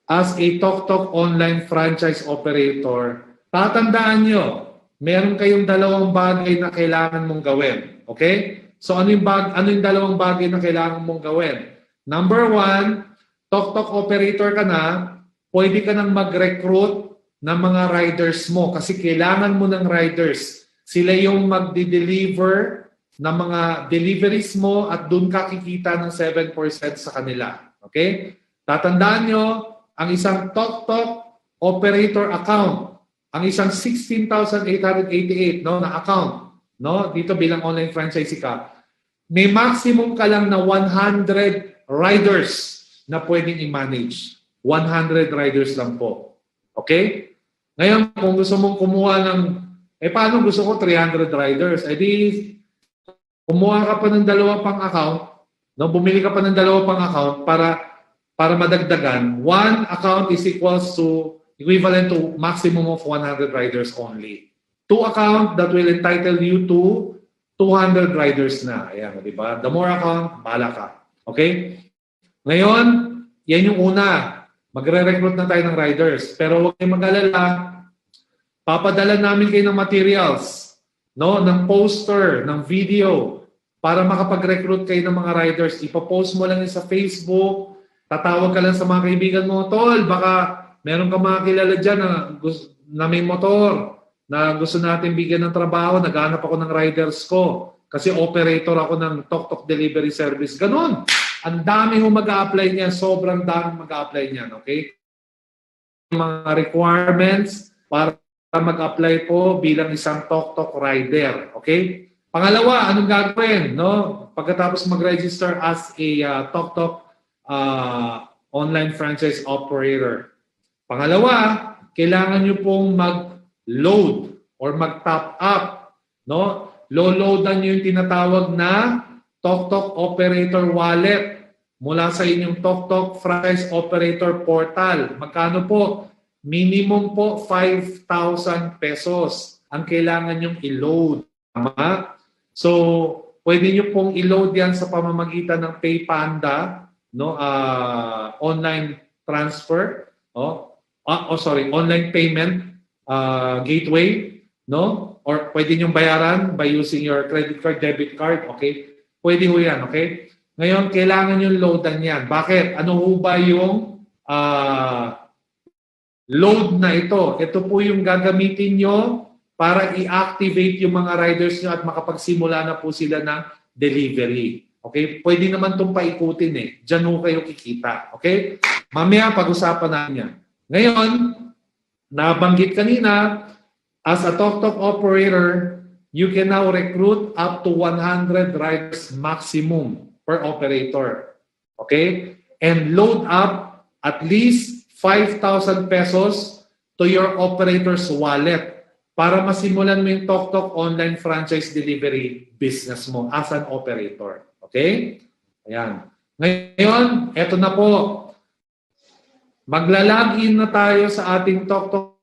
as a TokTok online franchise operator, tatandaan nyo, meron kayong dalawang bagay na kailangan mong gawin. Okay? So ano yung dalawang bagay na kailangan mong gawin? Number 1, TokTok operator ka na, pwede ka nang mag-recruit ng mga riders mo kasi kailangan mo ng riders. Sila yung magdi-deliver ng mga deliveries mo at doon ka kikita ng 7% sa kanila. Okay? Tatandaan nyo, ang isang TokTok operator account, ang isang 16,888 na account, dito bilang online franchisee ka, may maximum ka lang na 100 riders na pwedeng i-manage. 100 riders lang po. Okay? Ngayon, kung gusto mong kumuha ng, paano gusto ko 300 riders? Kumuha ka pa ng dalawa pang account, bumili ka pa ng dalawa pang account para madagdagan. One account is equivalent to maximum of 100 riders only. 2 account that will entitle you to 200 riders na. Ayan, di ba? The more account, bahala ka. Okay? Ngayon, yan yung una. Magre-recruit na tayo ng riders. Pero huwag kayong mag-alala. Papadala namin kayo ng materials, ng poster, ng video, para makapag-recruit kayo ng mga riders. Ipapost mo lang yun sa Facebook. Tatawag ka lang sa mga kaibigan mo, Tol, baka meron ka mga kilala dyan na may motor, na gusto natin bigyan ng trabaho, naghanap ako ng riders ko. Kasi operator ako ng TokTok delivery service. Ganon. Ang dami ho mag-a-apply niyan. Sobrang dami mag-a-apply niyan. Okay? Mga requirements para mag-apply po bilang isang TokTok rider. Okay? Pangalawa, anong gagawin? Pagkatapos mag-register as a TokTok online franchise operator. Pangalawa, kailangan nyo pong mag-load or mag-top up. Low-loadan nyo yung tinatawag na TokTok Operator Wallet mula sa inyong TokTok Franchise Operator Portal. Magkano po? Minimum po 5,000 pesos ang kailangan nyong i-load. Tama? So, pwede nyo pong i-load yan sa pamamagitan ng PayPanda, no? Online transfer, online payment gateway, no? Or pwede nyo bayaran by using your credit card, debit card, okay? Pwede ho yan, okay? Ngayon, kailangan nyo loadan yan. Bakit? Ano ho ba yung load na ito? Ito po yung gagamitin nyo para i-activate yung mga riders nyo at makapagsimula na po sila ng delivery. Okay? Pwede naman itong paikutin eh. Diyan ho kayo kikita. Okay? Mamaya pag-usapan natin yan. Ngayon, nabanggit kanina, as a TokTok operator, you can now recruit up to 100 riders maximum per operator. Okay? And load up at least 5,000 pesos to your operator's wallet para masimulan mo yung TokTok online franchise delivery business mo as an operator. Okay? Ayan. Ngayon, eto na po. Magla-login na tayo sa ating TokTok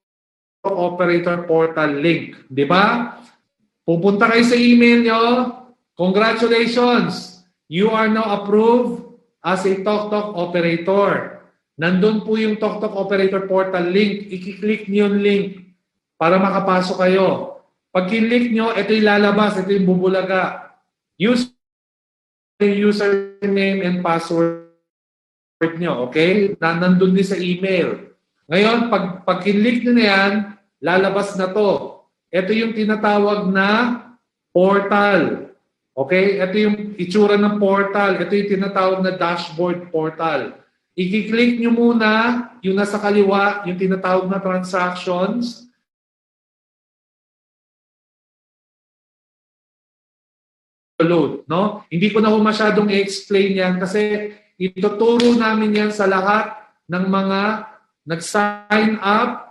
operator portal link. Di ba? Pupunta kayo sa email nyo. Congratulations! You are now approved as a TokTok operator. Nandun po yung TokTok operator portal link. I-click nyo yung link para makapasok kayo. Pag kinlik nyo, ito yung lalabas. Ito yung bubulaga. Use username and password nyo. Okay? Nandun din sa email. Ngayon, pag kinlik nyo na yan, lalabas na to. Ito yung tinatawag na portal. Okay? Ito yung itsura ng portal. Ito yung tinatawag na dashboard portal. I-click nyo muna yung nasa kaliwa, yung tinatawag na transactions. Load, no? Hindi ko na masyadong i-explain yan kasi ituturo namin yan sa lahat ng mga nag-sign up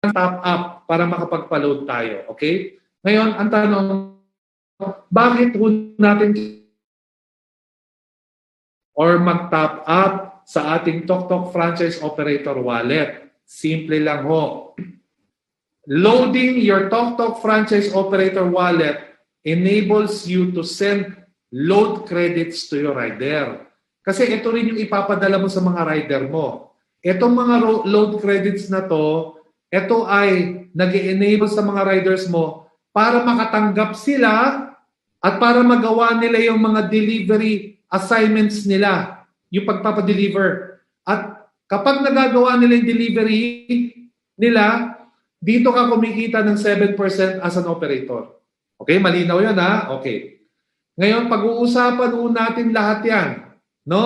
top up para makapagpa-load tayo. Okay? Ngayon, ang tanong, bakit natin or mag-top up sa ating TokTok franchise operator wallet? Simple lang ho. Loading your TokTok franchise operator wallet enables you to send load credits to your rider. Kasi ito rin yung ipapadala mo sa mga rider mo. Itong mga load credits na to, ito ay nag-enable sa mga riders mo para makatanggap sila at para magawa nila yung mga delivery assignments nila, yung pagpapadeliver. At kapag nagagawa nila yung delivery nila, dito ka kumikita ng 7% as an operator. Okay, malinaw yun ha? Okay. Ngayon, pag-uusapan natin lahat yan. No?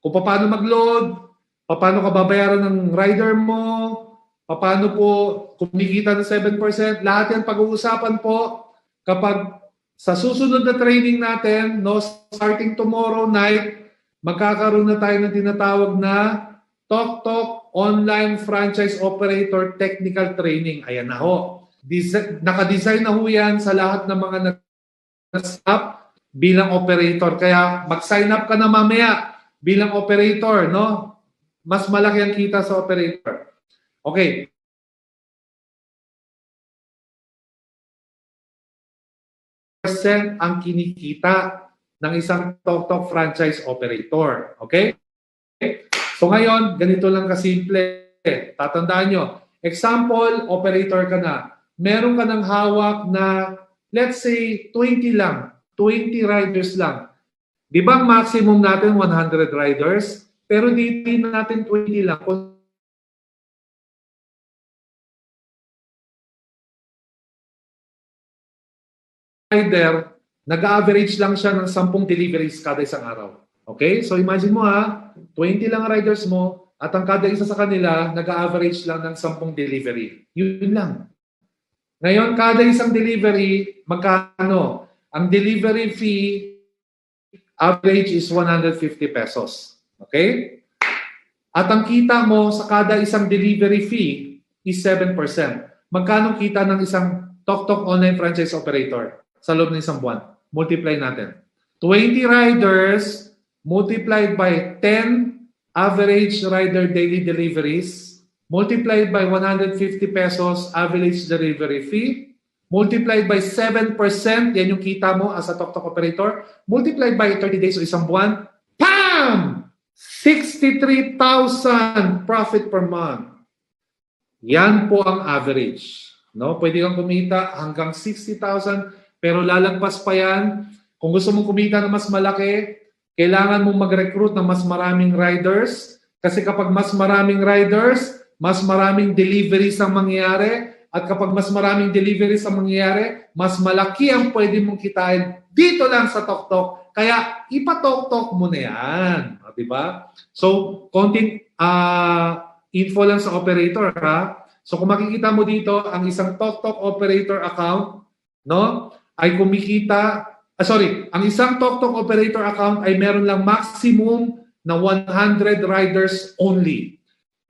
Kung paano mag-load, paano ka babayaran ng rider mo, paano po kumikita ng 7%, lahat yan pag-uusapan po kapag sa susunod na training natin, no, starting tomorrow night, magkakaroon na tayo ng tinatawag na TokTok Online Franchise Operator Technical Training. Ayan na ho. Nakadesign na ho yan sa lahat ng mga nag-stop bilang operator. Kaya mag-sign up ka na mamaya bilang operator, no? Mas malaki ang kita sa operator. Okay. % ang kinikita ng isang TokTok franchise operator. Okay? So ngayon, ganito lang kasimple. Tatandaan nyo. Example, operator ka na. Meron ka ng hawak na, let's say, 20 lang. 20 riders lang. Di ba ang maximum natin 100 riders? Pero dito natin 20 lang. Rider, nag-average lang siya ng 10 deliveries kada isang araw. Okay? So imagine mo 20 lang riders mo at ang kada isa sa kanila nag-average lang ng 10 delivery. Yun lang. Ngayon, kada isang delivery, magkano? Ang delivery fee average is 150 pesos. Okay? At ang kita mo sa kada isang delivery fee is 7%. Magkano kita ng isang TokTok online franchise operator sa loob ng isang buwan? multiply natin. 20 riders multiplied by 10 average rider daily deliveries multiplied by 150 pesos average delivery fee multiplied by 7%, yan yung kita mo as a tok-tok operator, multiplied by 30 days o isang buwan, PAM! 63,000 profit per month. Yan po ang average. No? Pwede kang kumita hanggang 60,000 pero lalagpas pa yan. Kung gusto mong kumita na mas malaki, kailangan mong mag-recruit ng mas maraming riders kasi kapag mas maraming riders, mas maraming deliveries ang mangyayari. At kapag mas maraming deliveries ang mangyayari, mas malaki ang pwede mong kitain dito lang sa Tok-Tok. Kaya ipatok-tok mo na yan. Diba? So, konting info lang sa operator. Ha? So, kung makikita mo dito, ang isang Tok-Tok operator account, no, ay kumikita, ang isang Tok-Tok operator account ay meron lang maximum na 100 riders only.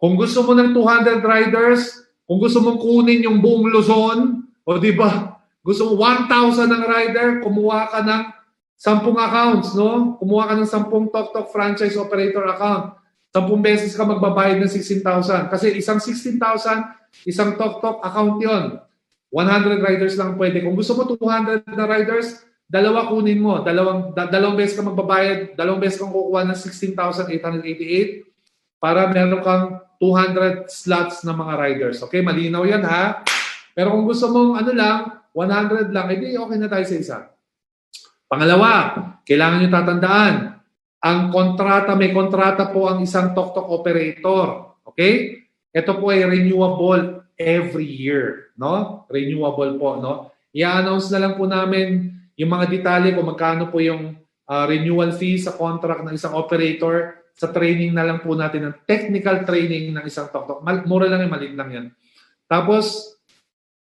Kung gusto mo ng 200 riders, kung gusto mong kunin yung buong Luzon, o di ba? Gusto mo 1,000 ng rider, kumuha ka ng 10 accounts, no? Kumuha ka ng 10 Tok-Tok franchise operator account. 10 beses ka magbabayad ng 16,000. Kasi isang 16,000, isang Tok-Tok account yon. 100 riders lang pwede. Kung gusto mo 200 na riders, dalawa kunin mo. Dalawang beses ka magbabayad, dalawang beses kang kukuha ng 16,888 para meron kang 200 slots na mga riders. Okay, malinaw yan ha. Pero kung gusto mong 100 lang, edi okay na tayo sa isa. Pangalawa, kailangan nyo tatandaan, ang kontrata, may kontrata po ang isang Tok-Tok operator. Okay? Ito po ay renewable every year. No? Renewable po. No? I-announce na lang po namin yung mga detalye kung magkano po yung renewal fee sa contract ng isang operator. Sa training na lang po natin, ng technical training ng isang Tok-Tok. Mura lang yan, maliit lang yan. Tapos,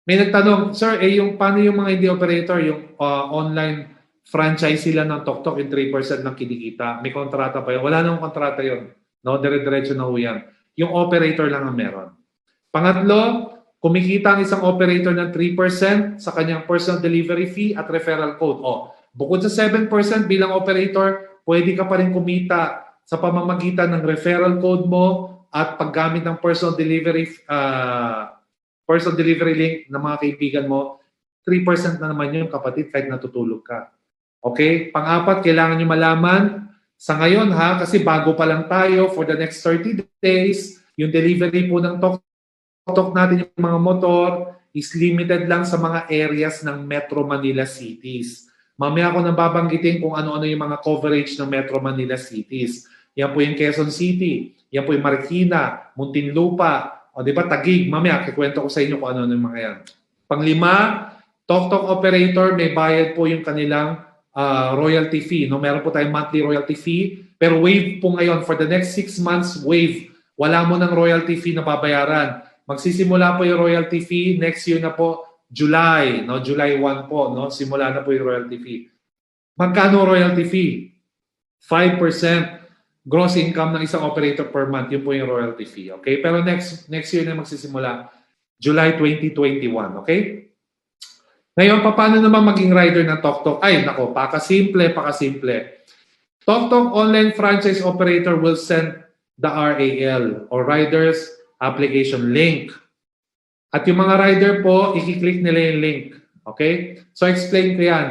may nagtanong, Sir, paano yung mga hindi operator, yung online franchise sila ng Tok-Tok, yung 3% ng kinikita? May kontrata pa yun? Wala namang kontrata yun. No? Dire-diretso na ho yan. Yung operator lang ang meron. Pangatlo, kumikita ang isang operator ng 3% sa kanyang personal delivery fee at referral code. Bukod sa 7% bilang operator, pwede ka pa rin kumita sa pamamagitan ng referral code mo at paggamit ng personal delivery link ng mga kaibigan mo, 3% na naman yun, kapatid, kahit natutulog ka. Okay? Pang-apat, kailangan nyo malaman sa ngayon kasi bago pa lang tayo for the next 30 days, yung delivery po ng Tok-Tok natin, yung mga motor, is limited lang sa mga areas ng Metro Manila cities. Mamaya ako nang babanggitin kung ano-ano yung mga coverage ng Metro Manila cities. Yan po yung Quezon City, yan po yung Marikina, Muntinlupa, di ba, Taguig. Mamaya, kikwento ko sa inyo kung ano yung mga yan. Panglima, Tok-Tok operator, may bayad po yung kanilang royalty fee. No? Meron po tayong monthly royalty fee, pero wave po ngayon. For the next 6 months, wave. Wala mo ng royalty fee na babayaran. Magsisimula po yung royalty fee next year na po, July. No? July 1 po. No? Simula na po yung royalty fee. Magkano royalty fee? 5% gross income ng isang operator per month. Yun po yung royalty fee. Okay? Pero next year na magsisimula, July 2021. Okay? Ngayon, paano naman maging rider ng Tok-Tok? Ay, nako, pakasimple. Tok-Tok online franchise operator will send the RAL or Riders Application Link. At yung mga rider po, i-click nila yung link. Okay? So, explain ko yan.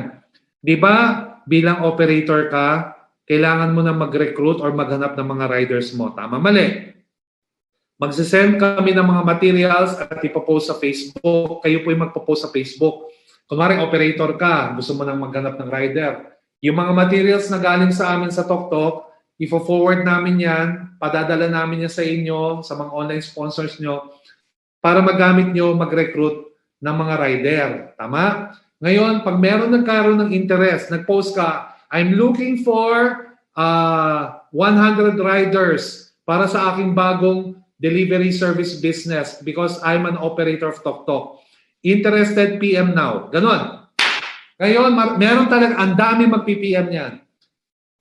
Di ba, bilang operator ka, kailangan mo na mag-recruit or maghanap ng mga riders mo. Tama, mali. Magsisend kami ng mga materials at ipopost sa Facebook. Kayo po yung magpo-post sa Facebook. Kunwari, operator ka, gusto mo nang maghanap ng rider. Yung mga materials na galing sa amin sa Tok-Tok, ifo-forward namin yan, padadala namin yan sa inyo, sa mga online sponsors nyo, para magamit nyo mag-recruit ng mga rider. Tama? Ngayon, pag meron nagkaroon ng interest, nag-post ka, I'm looking for 100 riders para sa aking bagong delivery service business because I'm an operator of Tok-Tok. Interested, PM now. Ganon. Ngayon, meron talaga, ang dami mag-PM yan.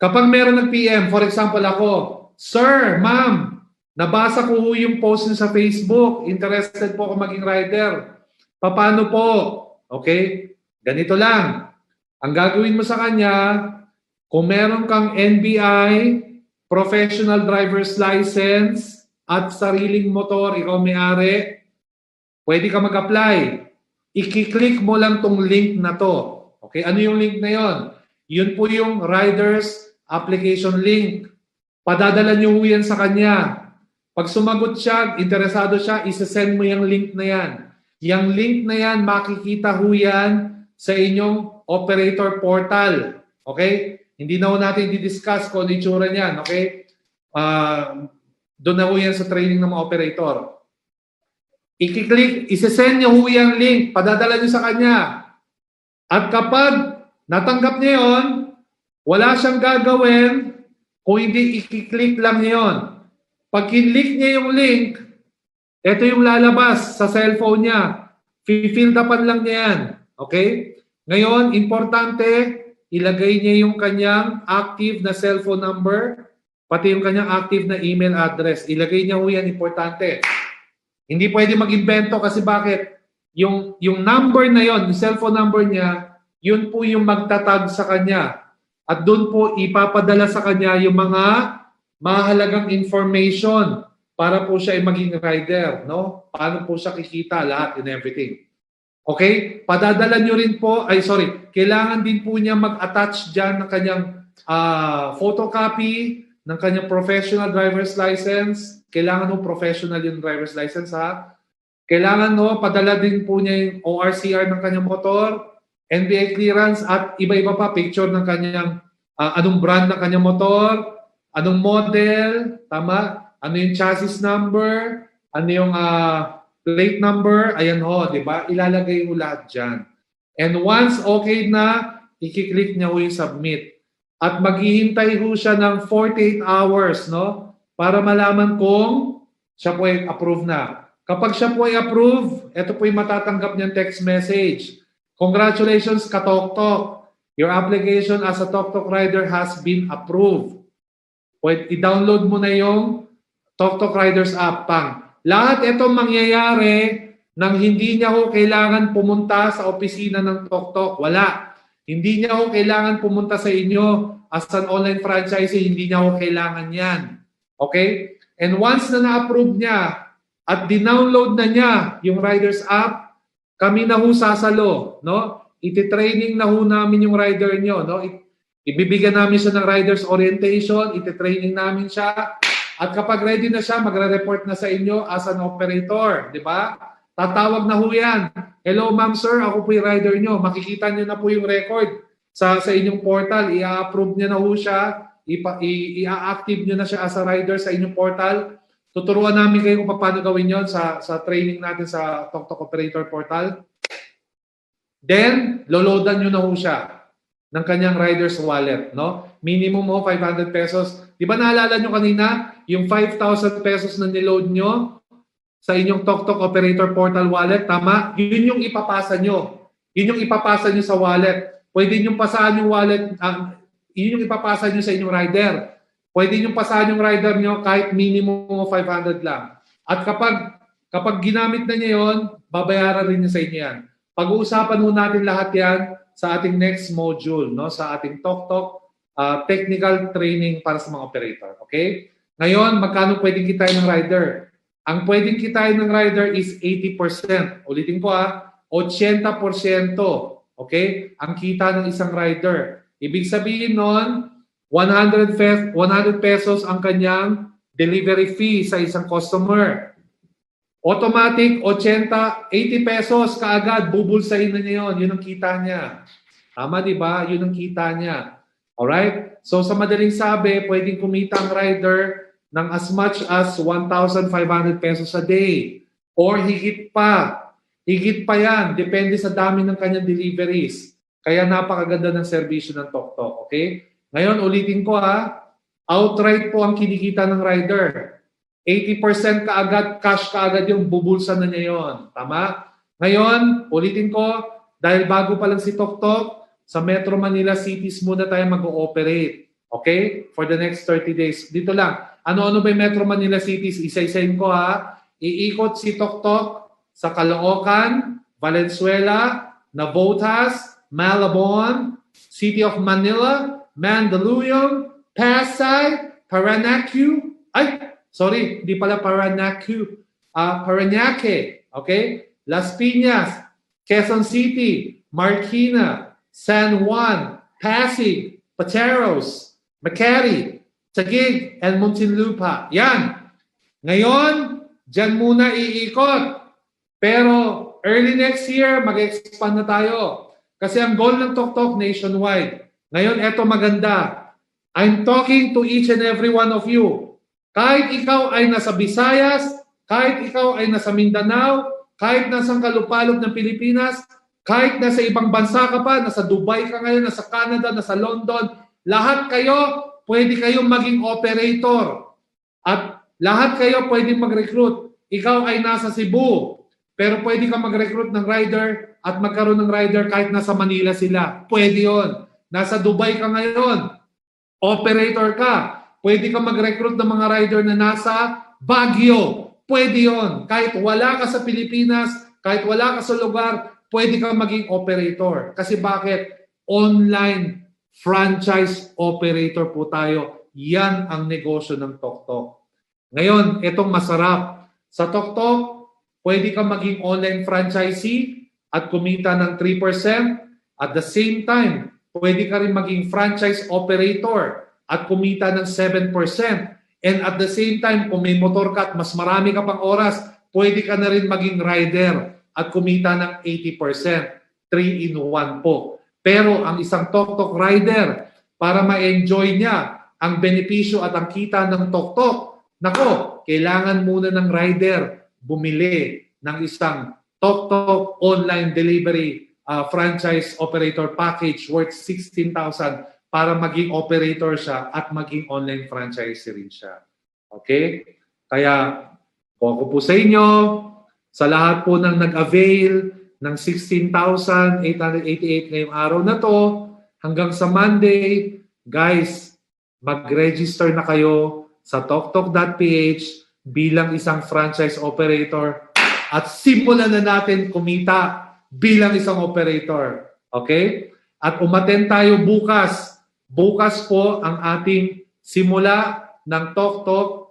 Kapag meron nag-PM, for example ako, Sir, Ma'am, nabasa ko yung post niyo sa Facebook. Interested po ako maging rider. Paano po? Okay? Ganito lang. Ang gagawin mo sa kanya, kung meron kang NBI, professional driver's license, at sariling motor, ikaw may-ari, pwede ka mag-apply. I-click mo lang tong link na to. Okay, ano yung link na yon? Yun po yung rider's application link. Padadala nyo yan sa kanya. Pag sumagot siya, interesado siya, isa-send mo yung link na yan. Yung link na yan, makikita ho yan sa inyong operator portal. Okay? Hindi na ho natin di-discuss kung ano yung itsura niyan. Okay? Doon na ho yan sa training ng mga operator. I-click, isa-send niyo ho yung link, padadala niyo sa kanya. At kapag natanggap niya yon, wala siyang gagawin kung hindi i-click lang niya yon. Pag kinlik niya yung link, ito yung lalabas sa cellphone niya. Fill upan lang niya yan. Okay? Ngayon, importante, ilagay niya yung kanyang active na cellphone number, pati yung kanyang active na email address. Ilagay niya ho yan, importante. Hindi pwede mag-invento kasi bakit? Yung number na yon, yung cellphone number niya, yun po yung magtatag sa kanya. At doon po ipapadala sa kanya yung mga mahalagang information para po siya ay maging rider, no? Paano po siya kikita lahat and everything. Okay? Padadala nyo rin po, kailangan din po niya mag-attach dyan ng kanyang photocopy ng kanyang professional driver's license. Kailangan mo professional yung driver's license, ha? Kailangan padala din po niya yung ORCR ng kanyang motor, NBI clearance, at iba-iba pa picture ng kanyang anong brand ng kanyang motor, anong model, tama? Ano yung chassis number, ano yung plate number, ayan ho, di ba? Ilalagay mo lahat dyan. And once okay na, i-click niya ho yung submit. At maghihintay ho siya ng 48 hours, no? Para malaman kung siya po ay approve na. Kapag siya po ay approve, ito po yung matatanggap niyang text message. Congratulations, Katoktok. Your application as a Toktok rider has been approved. Pwede i-download mo na yung Toktok Riders app, pang. Lahat itong mangyayari nang hindi niya ho kailangan pumunta sa opisina ng Toktok. Wala. Hindi niya ho kailangan pumunta sa inyo as an online franchisee. Hindi niya ho kailangan yan. Okay? And once na na-approve niya at dinownload na niya yung Riders app, kami na ho sasalo, no? Iti-training na ho namin yung rider nyo, no? Ibibigyan namin siya ng riders orientation, iti-training namin siya. At kapag ready na siya, magre-report na sa inyo as an operator, di ba? Tatawag na ho yan. Hello ma'am sir, ako po yung rider nyo. Makikita nyo na po yung record sa inyong portal. I-approve niya na ho siya. I-active nyo na siya as a rider sa inyong portal. Tuturuan namin kayo kung paano gawin yon sa training natin sa Toktok Operator Portal. Then, loloadan nyo na ho siya ng kanyang rider's wallet, no? Minimum ho 500 pesos. Di ba naalala nyo kanina, yung 5,000 pesos na niload nyo sa inyong Toktok Operator Portal wallet, tama? Yun yung ipapasa nyo. Yun yung ipapasa nyo sa wallet. Pwede nyo pasahan yung wallet, yun yung ipapasa nyo sa inyong rider. Pwede nyo pasahan yung rider nyo kahit minimum mo 500 lang. At kapag ginamit na niya yun, babayaran rin niya sa inyo yan. Pag-uusapan ho natin lahat yan sa ating next module, no? Sa ating Toktok technical training para sa mga operator. Okay? Ngayon, magkano pwedeng kitain ng rider? Ang pwedeng kitain ng rider is 80%. Ulitin ko 80%. Okay? Ang kita ng isang rider. Ibig sabihin nun, 100 pesos ang kanyang delivery fee sa isang customer. Automatic, 80 pesos kaagad, bubulsahin na niya yun. Yun ang kita niya. Tama, di ba? Yun ang kita niya. Alright? So, sa madaling sabi, pwedeng kumita ang rider ng as much as 1,500 pesos a day. Or higit pa. Higit pa yan. Depende sa dami ng kanyang deliveries. Kaya napakaganda ng serbisyo ng Toktok. Okay? Ngayon, ulitin ko outright po ang kinikita ng rider. 80% kaagad, cash kaagad yung bubulsa na niya yon. Tama? Ngayon, ulitin ko, dahil bago pa lang si Toktok, sa Metro Manila cities muna tayo mag-ooperate. Okay? For the next 30 days. Dito lang. Ano-ano ba yung Metro Manila cities? Isa-isahin ko Iikot si Toktok sa Caloocan, Valenzuela, Navotas, Malabon, City of Manila, Mandaluyong, Pasay, Paranaque. Hindi pala Paranaque. Parañaque, okay? Las Piñas, Quezon City, Marikina, San Juan, Pasig, Pateros, Makati, Taguig, and Muntinlupa. Yan. Ngayon, dyan muna iikot. Pero early next year, mag-expand na tayo. Kasi ang goal ng TokTok nationwide. Ngayon, eto maganda. I'm talking to each and every one of you. Kahit ikaw ay nasa Visayas, kahit ikaw ay nasa Mindanao, kahit nasa kalupalop ng Pilipinas, kahit nasa ibang bansa ka pa, nasa Dubai ka ngayon, nasa Canada, nasa London, lahat kayo, pwede kayong maging operator. At lahat kayo pwede mag-recruit. Ikaw ay nasa Cebu, pero pwede ka mag-recruit ng rider at magkaroon ng rider kahit nasa Manila sila. Pwede yon. Nasa Dubai ka ngayon, operator ka. Pwede ka mag-recruit ng mga rider na nasa Baguio. Pwede yon. Kahit wala ka sa Pilipinas, kahit wala ka sa lugar, pwede ka maging operator. Kasi bakit? Online franchise operator po tayo. Yan ang negosyo ng TokTok. Ngayon, itong masarap. Sa TokTok, pwede ka maging online franchisee at kumita ng 3%. At the same time, pwede ka rin maging franchise operator at kumita ng 7%. And at the same time, kung may motor ka at mas marami ka pang oras, pwede ka na rin maging rider at kumita ng 80%. 3-in-1 po. Pero ang isang TokTok rider, para ma-enjoy niya ang benepisyo at ang kita ng TokTok, nako, kailangan muna ng rider bumili ng isang TokTok online delivery franchise operator package worth 16,000 para maging operator siya at maging online franchisee rin siya. Okay? Kaya, kung ako po sa inyo, sa lahat po ng nag-avail ng 16,888 ngayong araw na to, hanggang sa Monday, guys, mag-register na kayo sa toktok.ph bilang isang franchise operator at simulan na natin kumita bilang isang operator. Okay? At umattend tayo bukas. Bukas po ang ating simula ng TokTok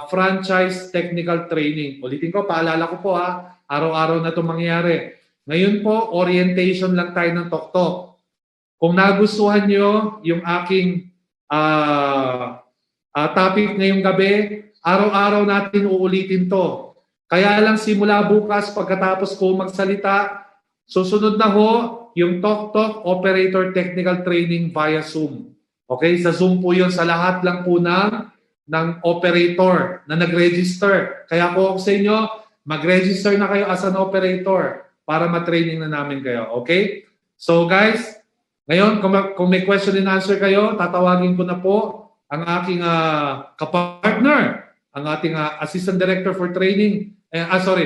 franchise technical training. Ulitin ko, paalala ko po araw-araw na ito mangyayari. Ngayon po, orientation lang tayo ng TokTok. Kung nagustuhan nyo yung aking topic ngayong gabi, araw-araw natin uulitin to. Kaya lang simula bukas pagkatapos ko magsalita, susunod na ho yung TokTok Operator Technical Training via Zoom. Okay? Sa Zoom po yun, sa lahat lang po ng operator na nag-register. Kaya po ako sa inyo, mag-register na kayo as an operator para ma-training na namin kayo. Okay? So guys, ngayon kung may question and answer kayo, tatawagin ko na po ang aking kapartner, ang ating Assistant Director for Training,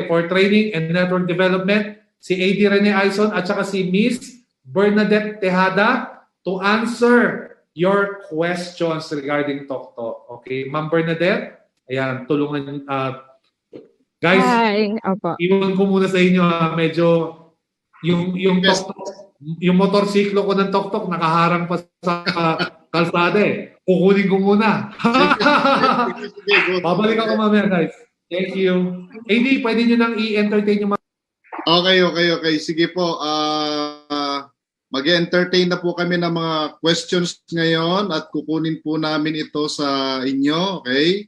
for Training and Network Development, si AD Rene Aison at saka si Miss Bernadette Tejada to answer your questions regarding TokTok. Okay, Ma'am Bernadette, ayan, tulungan guys. Hi. Opo. Iwan ko muna sa inyo, medyo yung TokTok, yung motorsiklo ko ng TokTok nakaharang pa sa kalsada eh. Kukunin ko muna. Babalik ako mamaya, guys. Thank you. AD, pwede nyo nang i-entertain yung mga... Okay. Sige po. Mag-entertain na po kami ng mga questions ngayon at kukunin po namin ito sa inyo. Okay?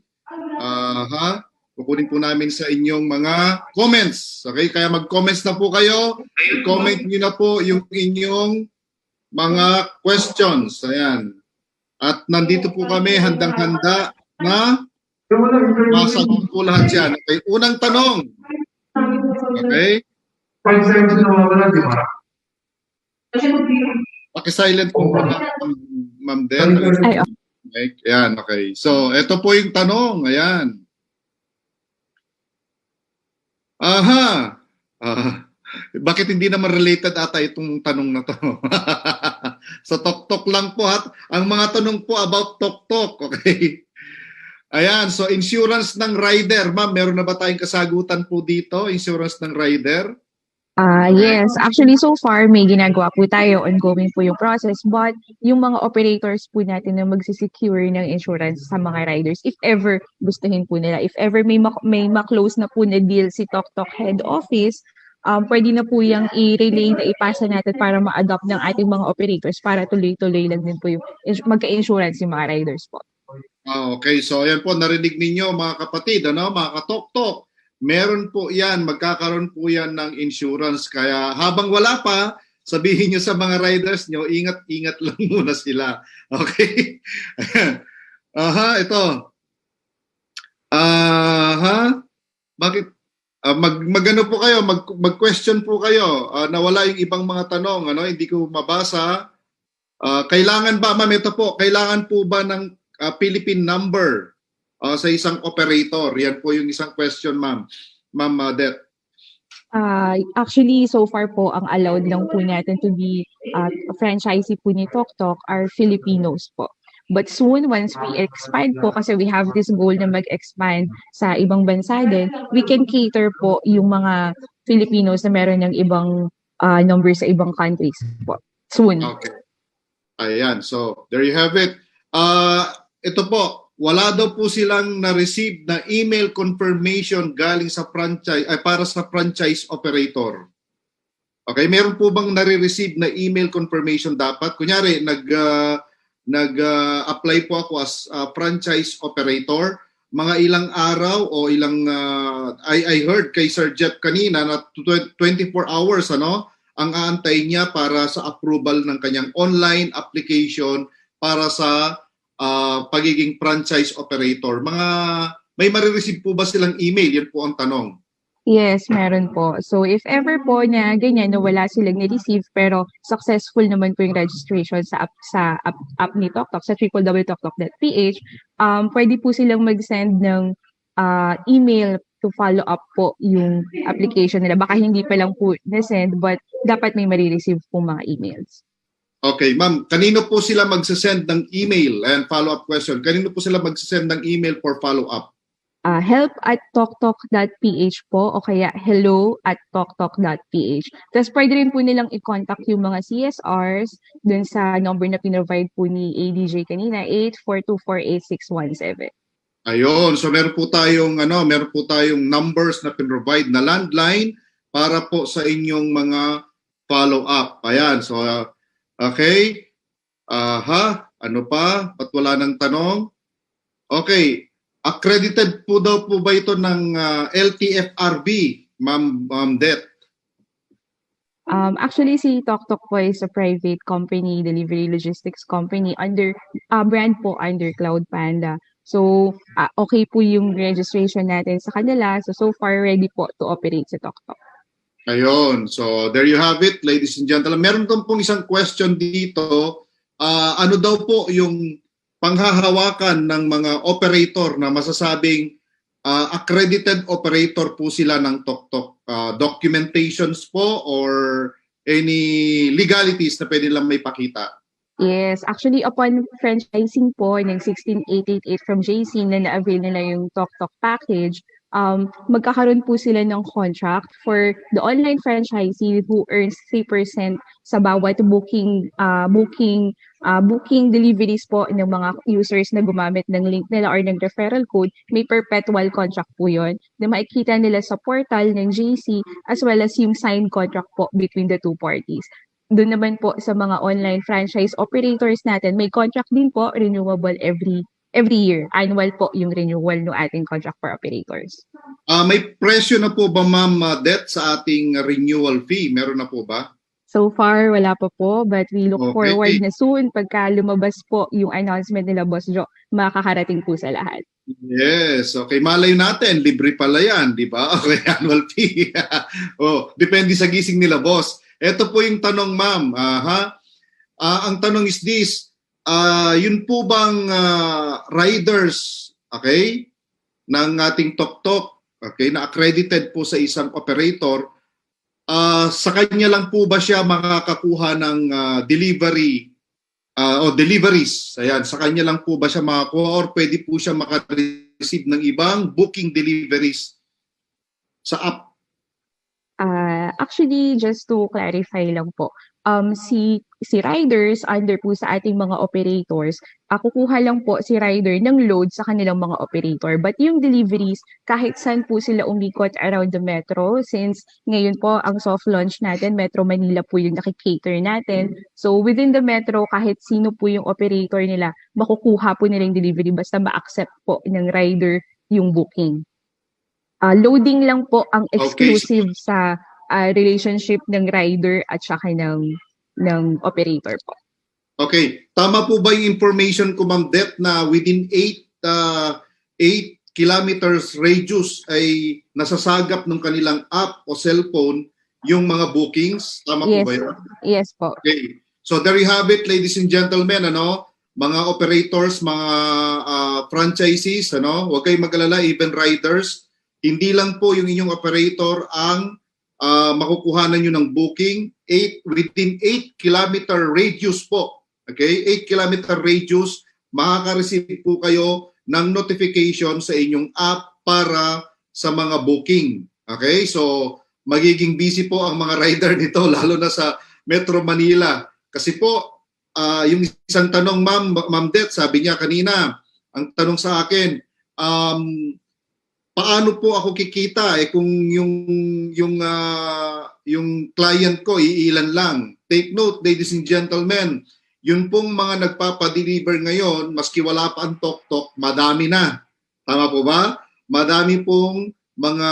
Kukunin po namin sa inyong mga comments. Okay? Kaya mag-comments na po kayo. I-comment nyo na po yung inyong mga questions. Ayan. At nandito po kami handang-handa na masagot po lahat yan. Okay? Unang tanong. Okay? Paki-silent po muna, Ma'am Del. Okay, ayan, okay. So, ito po yung tanong. Ayan. Bakit hindi naman related ata itong tanong na to? Sa TokTok lang po. Ang mga tanong po about TokTok. Okay. Ayan, so insurance ng rider. Ma'am, meron na ba tayong kasagutan po dito? Insurance ng rider? Yes, actually so far may ginagawa po tayo, ongoing po yung process, but yung mga operators po natin na magsisecure ng insurance sa mga riders, if ever gustuhin po nila, if ever may ma-close na po na deal si TokTok head office, pwede na po yung i-relay na ipasa natin para ma-adopt ng ating mga operators para tuloy-tuloy lang din po yung magka-insurance yung mga riders po. Okay, so ayan po, narinig ninyo mga kapatid, mga katoktok. Meron po yan, magkakaroon po yan ng insurance. Kaya habang wala pa, sabihin nyo sa mga riders nyo, ingat-ingat lang muna sila. Okay? Ito. Bakit? Magano po kayo, mag-question po kayo. Nawala yung ibang mga tanong, hindi ko mabasa. Kailangan ba, ma'am, ito po, kailangan po ba ng Philippine number sa isang operator? Yan po yung isang question, ma'am. Ma'am Det. Actually, so far po, ang allowed lang po natin to be franchisee po ni TokTok are Filipinos po. But soon, once we expand po, kasi we have this goal na mag-expand sa ibang bansa din, we can cater po yung mga Filipinos na meron ng ibang number sa ibang countries po. Soon. Okay. Ayan. So, there you have it. Ito po, wala daw po silang na-receive na email confirmation galing sa franchise, para sa franchise operator. Okay, meron po bang nare-receive na email confirmation dapat? Kunyari, nag-apply po ako as franchise operator, mga ilang araw o ilang, I heard kay Sir Jeff kanina na 24 hours, ang aantay niya para sa approval ng kanyang online application para sa pagiging franchise operator. May marireceive po ba silang email? Yan po ang tanong. Yes, meron po. So if ever po na ganyan na wala silang na-receive pero successful naman po yung registration sa app ni TokTok sa www.toktok.ph, pwede po silang mag-send ng email to follow up po yung application nila. Baka hindi pa lang po na-send but dapat may marireceive po mga emails. Okay, ma'am, kanino po sila magsasend ng email? And follow-up question, kanino po sila magsasend ng email for follow-up? Help@toktok.ph po o kaya hello@toktok.ph. Tapos pwede rin po nilang i-contact yung mga CSRs dun sa number na pinrovide po ni ADJ kanina, 84248617. Ayun, so meron po tayong numbers na pinrovide na landline para po sa inyong mga follow-up. Ayan, so okay. Ano pa? Ba't wala ng tanong? Okay. Accredited po daw po ba ito ng LTFRB, Ma'am Det? Actually, si TokTok po is a private company, delivery logistics company, under brand po under Cloud Panda. So, okay po yung registration natin sa kanila. So far ready po to operate sa TokTok. Ayun. So, there you have it, ladies and gentlemen. Meron pong isang question dito. Ano daw po yung panghahawakan ng mga operator na masasabing accredited operator po sila ng TokTok? Documentations po or any legalities na pwede lang may pakita? Yes, actually upon franchising po ng 16888 from JC na na-avail nila yung TokTok package, magkakaroon po sila ng contract for the online franchisee who earns 3% sa bawat booking deliveries po ng mga users na gumamit ng link nila or ng referral code. May perpetual contract po yun na makikita nila sa portal ng JC as well as yung signed contract po between the two parties. Doon naman po sa mga online franchise operators natin, may contract din po, renewable every year. Annual po yung renewal ng ating contract for operators. May presyo na po ba, Ma'am Det, sa ating renewal fee? Meron na po ba? So far, wala pa po, but we look forward na soon pagka lumabas po yung announcement nila, Boss Joe, makakarating po sa lahat. Yes, okay. Malay natin, libre pala yan, di ba? Okay, annual fee. Depende sa gising nila, boss. Ito po yung tanong, ma'am. Ang tanong is this, yun po bang riders, okay, ng ating TokTok, okay, na accredited po sa isang operator, sa kanya lang po ba siya makakakuha ng delivery o deliveries? Ayan, sa kanya lang po ba siya makakuha or pwede po siya makareceive ng ibang booking deliveries sa app? Actually, just to clarify lang po, si riders under po sa ating mga operators, kukuha lang po si rider ng load sa kanilang mga operator. But yung deliveries, kahit saan po sila umikot around the metro, since ngayon po ang soft launch natin, Metro Manila po yung nakikater natin. So within the metro, kahit sino po yung operator nila, makukuha po nila yung delivery basta ma-accept po ng rider yung booking. Loading lang po ang exclusive sa relationship ng rider at saka ng operator po. Okay. Tama po ba yung information ko, Ma'am Det, na within 8 kilometers radius ay nasasagap ng kanilang app o cellphone yung mga bookings? Tama po ba yun? Yes po. Okay. So there you have it, ladies and gentlemen, mga operators, mga franchisees, huwag kayong mag-alala, even riders. Hindi lang po yung inyong operator ang makukuhanan nyo ng booking within 8 kilometer radius po. Okay? 8 kilometer radius, makaka-receive po kayo ng notification sa inyong app para sa mga booking. Okay? So, magiging busy po ang mga rider nito, lalo na sa Metro Manila. Kasi po, yung isang tanong, Ma'am Det, sabi niya kanina, ang tanong sa akin, paano po ako kikita kung yung client ko iilan lang? Take note, ladies and gentlemen, yun pong mga nagpapa-deliver ngayon, maski wala pa ang tok-tok, madami na. Tama po ba? Madami pong mga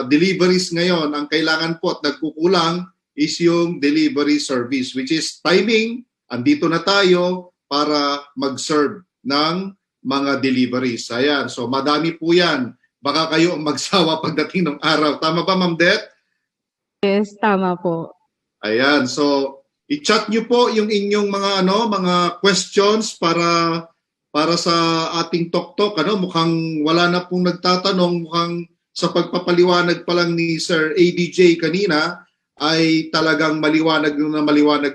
deliveries ngayon. Ang kailangan po at nagkukulang is yung delivery service, which is timing. Andito na tayo para mag-serve ng mga deliveries. Ayan, so madami po yan. Baka kayo ang magsawa pagdating ng araw. Tama ba, Ma'am Det? Yes, tama po. Ayan, so i-chat nyo po yung inyong mga questions para sa ating tok-tok. Mukhang wala na pong nagtatanong. Mukhang sa pagpapaliwanag pa lang ni Sir ADJ kanina ay talagang maliwanag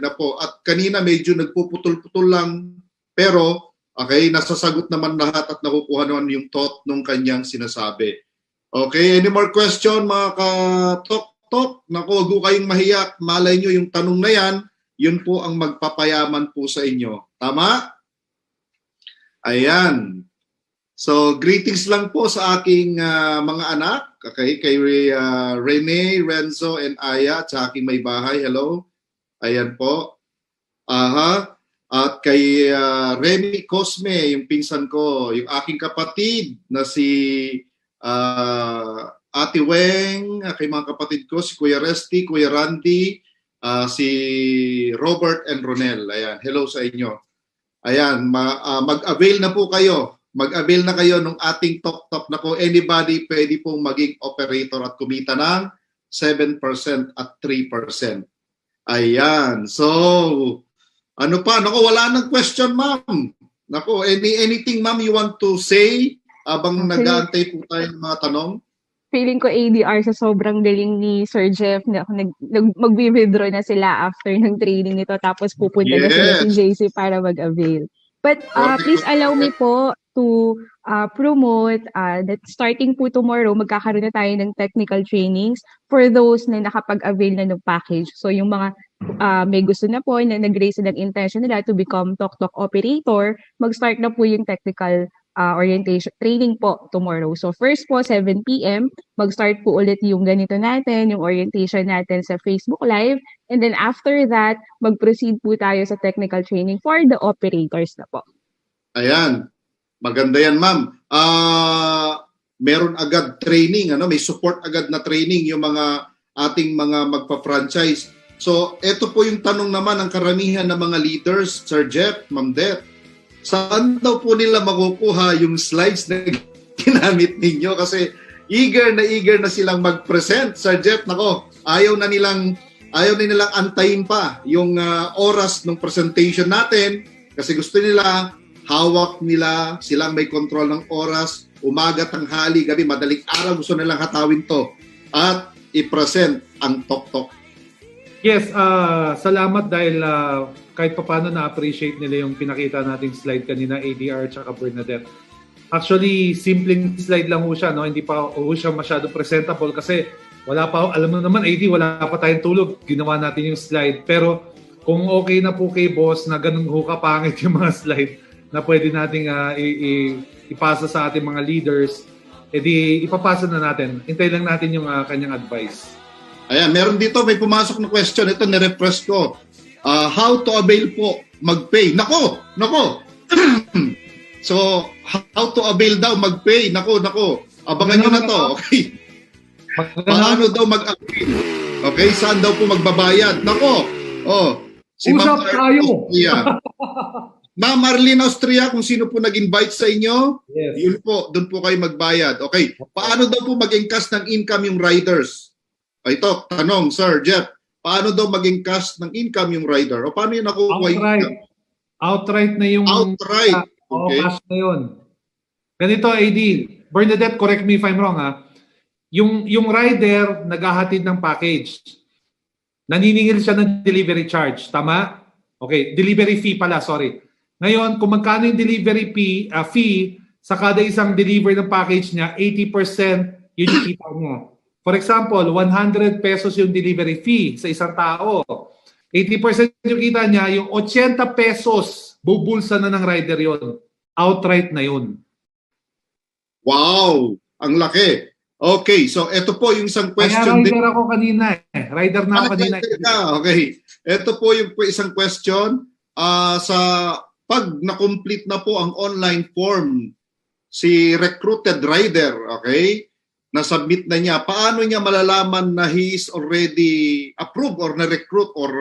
na po. At kanina medyo nagpuputol-putol lang, pero okay, nasasagot naman lahat at nakukuha naman yung thought nung kanyang sinasabi. Okay, any more question mga ka-tok-tok? Naku, huwag ko kayong mahiyak. Malay nyo yung tanong na yan, yun po ang magpapayaman po sa inyo. Tama? Ayan. So, greetings lang po sa aking mga anak. Okay, kay Rene, Renzo, and Aya, at sa aking may bahay. Hello. Ayan po. Aha. At kay Remy Cosme, yung pinsan ko, yung aking kapatid na si Ate Weng, kay mga kapatid ko, si Kuya Resty, Kuya Randy, si Robert and Ronel. Ayan, hello sa inyo. Ayan, mag-avail na po kayo. Mag-avail na kayo ng ating tok-tok na po. Anybody pwede pong maging operator at kumita ng 7% at 3%. Ayan, so ano pa? Naku, wala nang question, ma'am. Naku, anything, ma'am, you want to say habang nag-aantay po tayo ng mga tanong? Feeling ko ADR sa sobrang galing ni Sir Jeff na mag-withdraw na sila after ng training nito tapos pupunta na sila si JC para mag-avail. But please allow me po to promote that starting po tomorrow, magkakaroon na tayo ng technical trainings for those na nakapag-avail na ng package. So yung mga may gusto na po na nag-raise ng intention nila to become tok-tok operator, mag-start na po yung technical orientation training po tomorrow. So first po, 7 p.m., mag-start po ulit yung ganito natin, yung orientation natin sa Facebook Live. And then after that, mag-proceed po tayo sa technical training for the operators na po. Ayan. Maganda yan, ma'am. Meron agad training, may support agad na training yung mga ating mga magpa-franchise. So, ito po yung tanong naman ng karamihan ng mga leaders, Sir Jeff, Ma'am Det. Saan daw po nila makukuha yung slides na ginamit ninyo? Kasi eager na silang mag-present. Sir Jeff, nako, ayaw na nilang antayin pa yung oras ng presentation natin kasi gusto nila hawak nila, silang may control ng oras, umaga, tanghali, gabi, madaling araw, gusto nilang hatawin to at i-present ang tok-tok. Yes, salamat dahil kahit paano na-appreciate nila yung pinakita nating slide kanina, ADR at Bernadette. Actually, simpleng slide lang ho siya, no? Hindi pa ho siya masyado presentable kasi Wala pa, alam mo naman, AD, wala pa tayong tulog. Ginawa natin yung slide. Pero kung okay na po kay boss na ganun ho kapangit yung mga slide na pwede nating ipasa sa ating mga leaders, edi ipapasa na natin. Hintay lang natin yung kanyang advice. Ayan, meron dito, may pumasok na question. Ito, nirefresh ko. How to avail po mag-pay? Nako! So, how to avail daw mag-pay? Nako. Abangan nyo na to. Okay. Paano daw mag-avail? Okay, saan daw po magbabayad? Nako! Si Usap tayo! Ma'am Arlene Austria, kung sino po nag-invite sa inyo, yes. Yun po, doon po kayo magbayad. Okay, paano daw po mag-encash ng income yung riders? Ito, tanong, Sir Jeff, paano daw mag-encash ng income yung rider? O paano yung nakukuha yung income? Outright na yung... Outright. Okay. Cash na yun. Ganito, AD. Bernadette, correct me if I'm wrong, ha? Yung rider, naghahatid ng package. Naniningil siya ng delivery charge. Tama? Okay, delivery fee pala, sorry. Ngayon, kung magkano yung delivery fee sa kada isang deliver ng package niya, 80% yun yung kita niya. For example, 100 pesos yung delivery fee sa isang tao. 80% yung kita niya, yung 80 pesos, bubulsa na ng rider yon. Outright na yun. Wow! Ang laki. Okay, so ito po yung isang question. Kaya rider ako kanina eh. Rider na ako kanina. Okay. Ito po yung isang question. Sa pag na-complete na po ang online form, si recruited rider, okay, na-submit na niya, paano niya malalaman na he is already approved or na-recruit or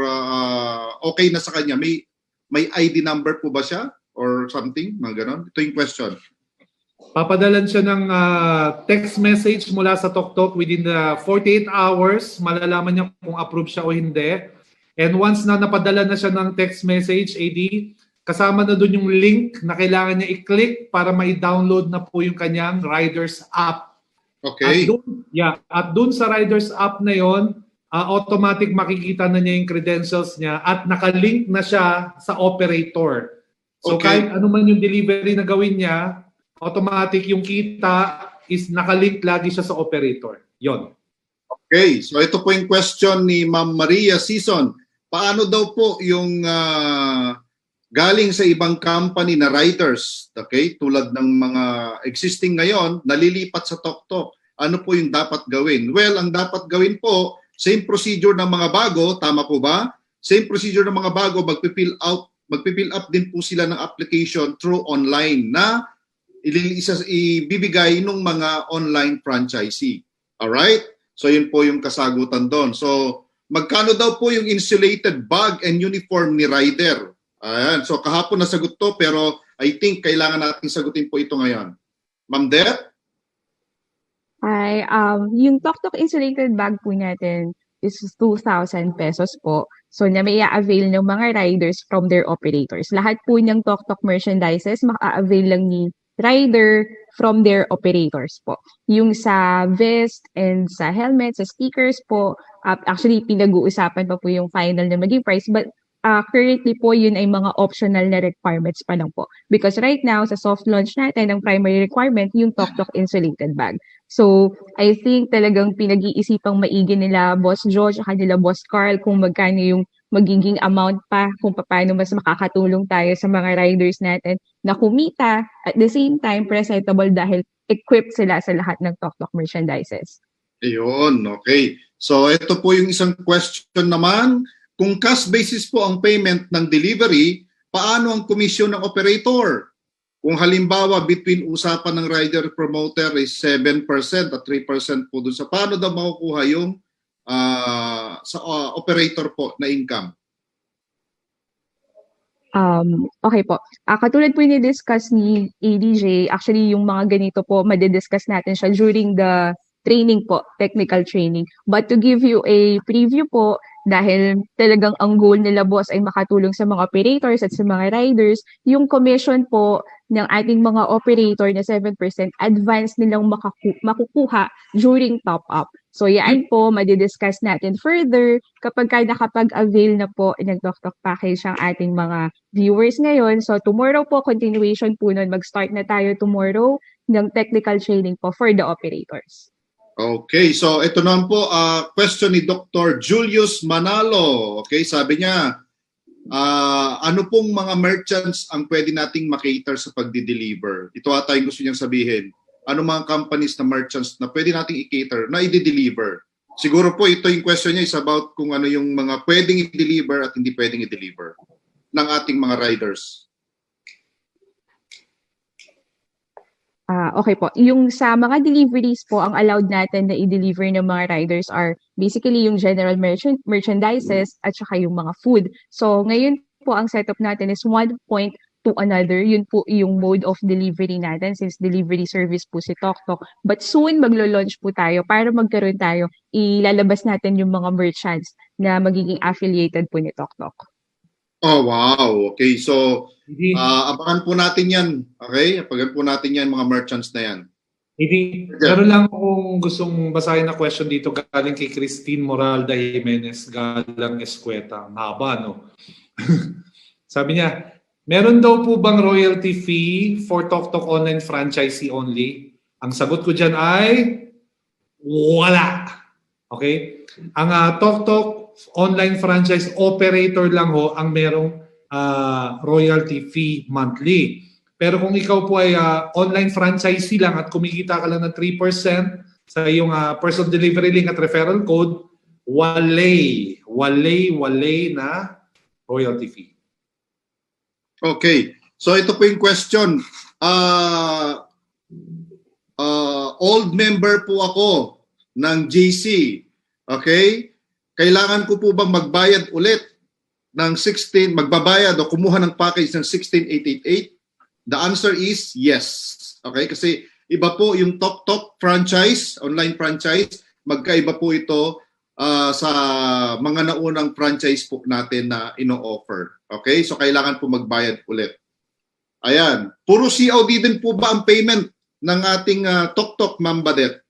okay na sa kanya? May ID number po ba siya or something? Mga ganon? Ito yung question. Papadalan siya ng text message mula sa TokTok within the 48 hours. Malalaman niya kung approve siya o hindi. And once na napadala na siya ng text message, AD, kasama na doon yung link na kailangan niya i-click para ma-download na po yung kanyang Riders app. Okay. At doon sa Riders app na yon, automatic makikita na niya yung credentials niya at nakalink na siya sa operator. So kahit ano man yung delivery na gawin niya, automatic yung kita is nakalink lagi siya sa operator. Yon. Okay, so ito po yung question ni Ma'am Maria Season. Paano daw po yung galing sa ibang company na riders, okay, tulad ng mga existing ngayon, nalilipat sa TokTok? Ano po yung dapat gawin? Well, ang dapat gawin po, same procedure ng mga bago, tama po ba? Same procedure ng mga bago, magpifill up din po sila ng application through online na ibibigay ng mga online franchisee. Alright? So yun po yung kasagutan doon. So magkano daw po yung insulated bag and uniform ni rider? Ayan. So kahapon nasagot to pero I think kailangan natin sagutin po ito ngayon. Ma'am Deb? Yung TokTok insulated bag po natin is 2,000 pesos po. So na may avail ng mga riders from their operators. Lahat po ng TokTok merchandises maka-avail lang ni rider from their operators po. Yung sa vest and sa helmet, sa speakers po, actually pinag-uusapan pa po yung final na maging price, but currently po yun ay mga optional na requirements pa lang po. Because right now, sa soft launch natin, ang primary requirement yung TokTok insulated bag. So, I think talagang pinag-iisipang maigi nila Boss George at nila Boss Carl kung magkano yung magiging amount pa, kung paano mas makakatulong tayo sa mga riders natin na kumita at the same time presentable dahil equipped sila sa lahat ng TokTok merchandises. Ayun, okay. So ito po yung isang question naman. Kung cash basis po ang payment ng delivery, paano ang komisyon ng operator? Kung halimbawa between usapan ng rider promoter is 7% at 3% po dun sa paano daw makukuha yung sa operator po na income? Okay po. Katulad po ni-discuss ni ADJ, actually yung mga ganito po, madidiscuss natin siya during the training po, technical training. But to give you a preview po, dahil talagang ang goal nila boss ay makatulong sa mga operators at sa mga riders, yung commission po ng ating mga operator na 7% advance nilang makukuha during top-up. So yan po, madidiscuss natin further kapag nakapag-avail na po ng TokTok package ang ating mga viewers ngayon. So tomorrow po, continuation po nun, mag-start na tayo tomorrow ng technical training po for the operators. Okay, so ito naman po, question ni Dr. Julius Manalo. Okay, sabi niya, ano pong mga merchants ang pwede nating makater sa pagdi-deliver? Ito ata yung gusto niyang sabihin. Ano mga companies na merchants na pwede nating i-cater na i-deliver? Siguro po ito yung question niya is about kung ano yung mga pwedeng i-deliver at hindi pwedeng i-deliver ng ating mga riders. Okay po. Yung sa mga deliveries po, ang allowed natin na i-deliver ng mga riders are basically yung general merchandises at saka yung mga food. So ngayon po ang setup natin is one point to another. Yun po yung mode of delivery natin since delivery service po si TokTok. But soon maglo-launch po tayo para magkaroon tayo, ilalabas natin yung mga merchants na magiging affiliated po ni TokTok. Oh, wow. Okay, so Hindi, abangan po natin yan. Okay? Abangan po natin yan, mga merchants na yan. hindi, meron lang akong gustong basahin na question dito galing kay Christine Moralda Jimenez, galang Escueta. Ang haba, no? Sabi niya, meron daw po bang royalty fee for TokTok online franchisee only? Ang sagot ko dyan ay wala. Okay? Ang TokTok online franchise operator lang ho ang merong royalty fee monthly. Pero kung ikaw po ay online franchisee lang at kumikita ka lang ng 3% sa iyong personal delivery link at referral code, wale na royalty fee. Okay. So ito po yung question. Old member po ako ng JC. Okay? Kailangan ko po bang magbayad ulit ng 16, magbabayad o kumuha ng package ng 16,888? The answer is yes. Okay? Kasi iba po yung TokTok franchise, online franchise, magkaiba po ito sa mga naunang franchise po natin na ino-offer. Okay? So kailangan po magbayad ulit. Ayan. Puro COD din po ba ang payment ng ating TokTok, Ma'am Badet?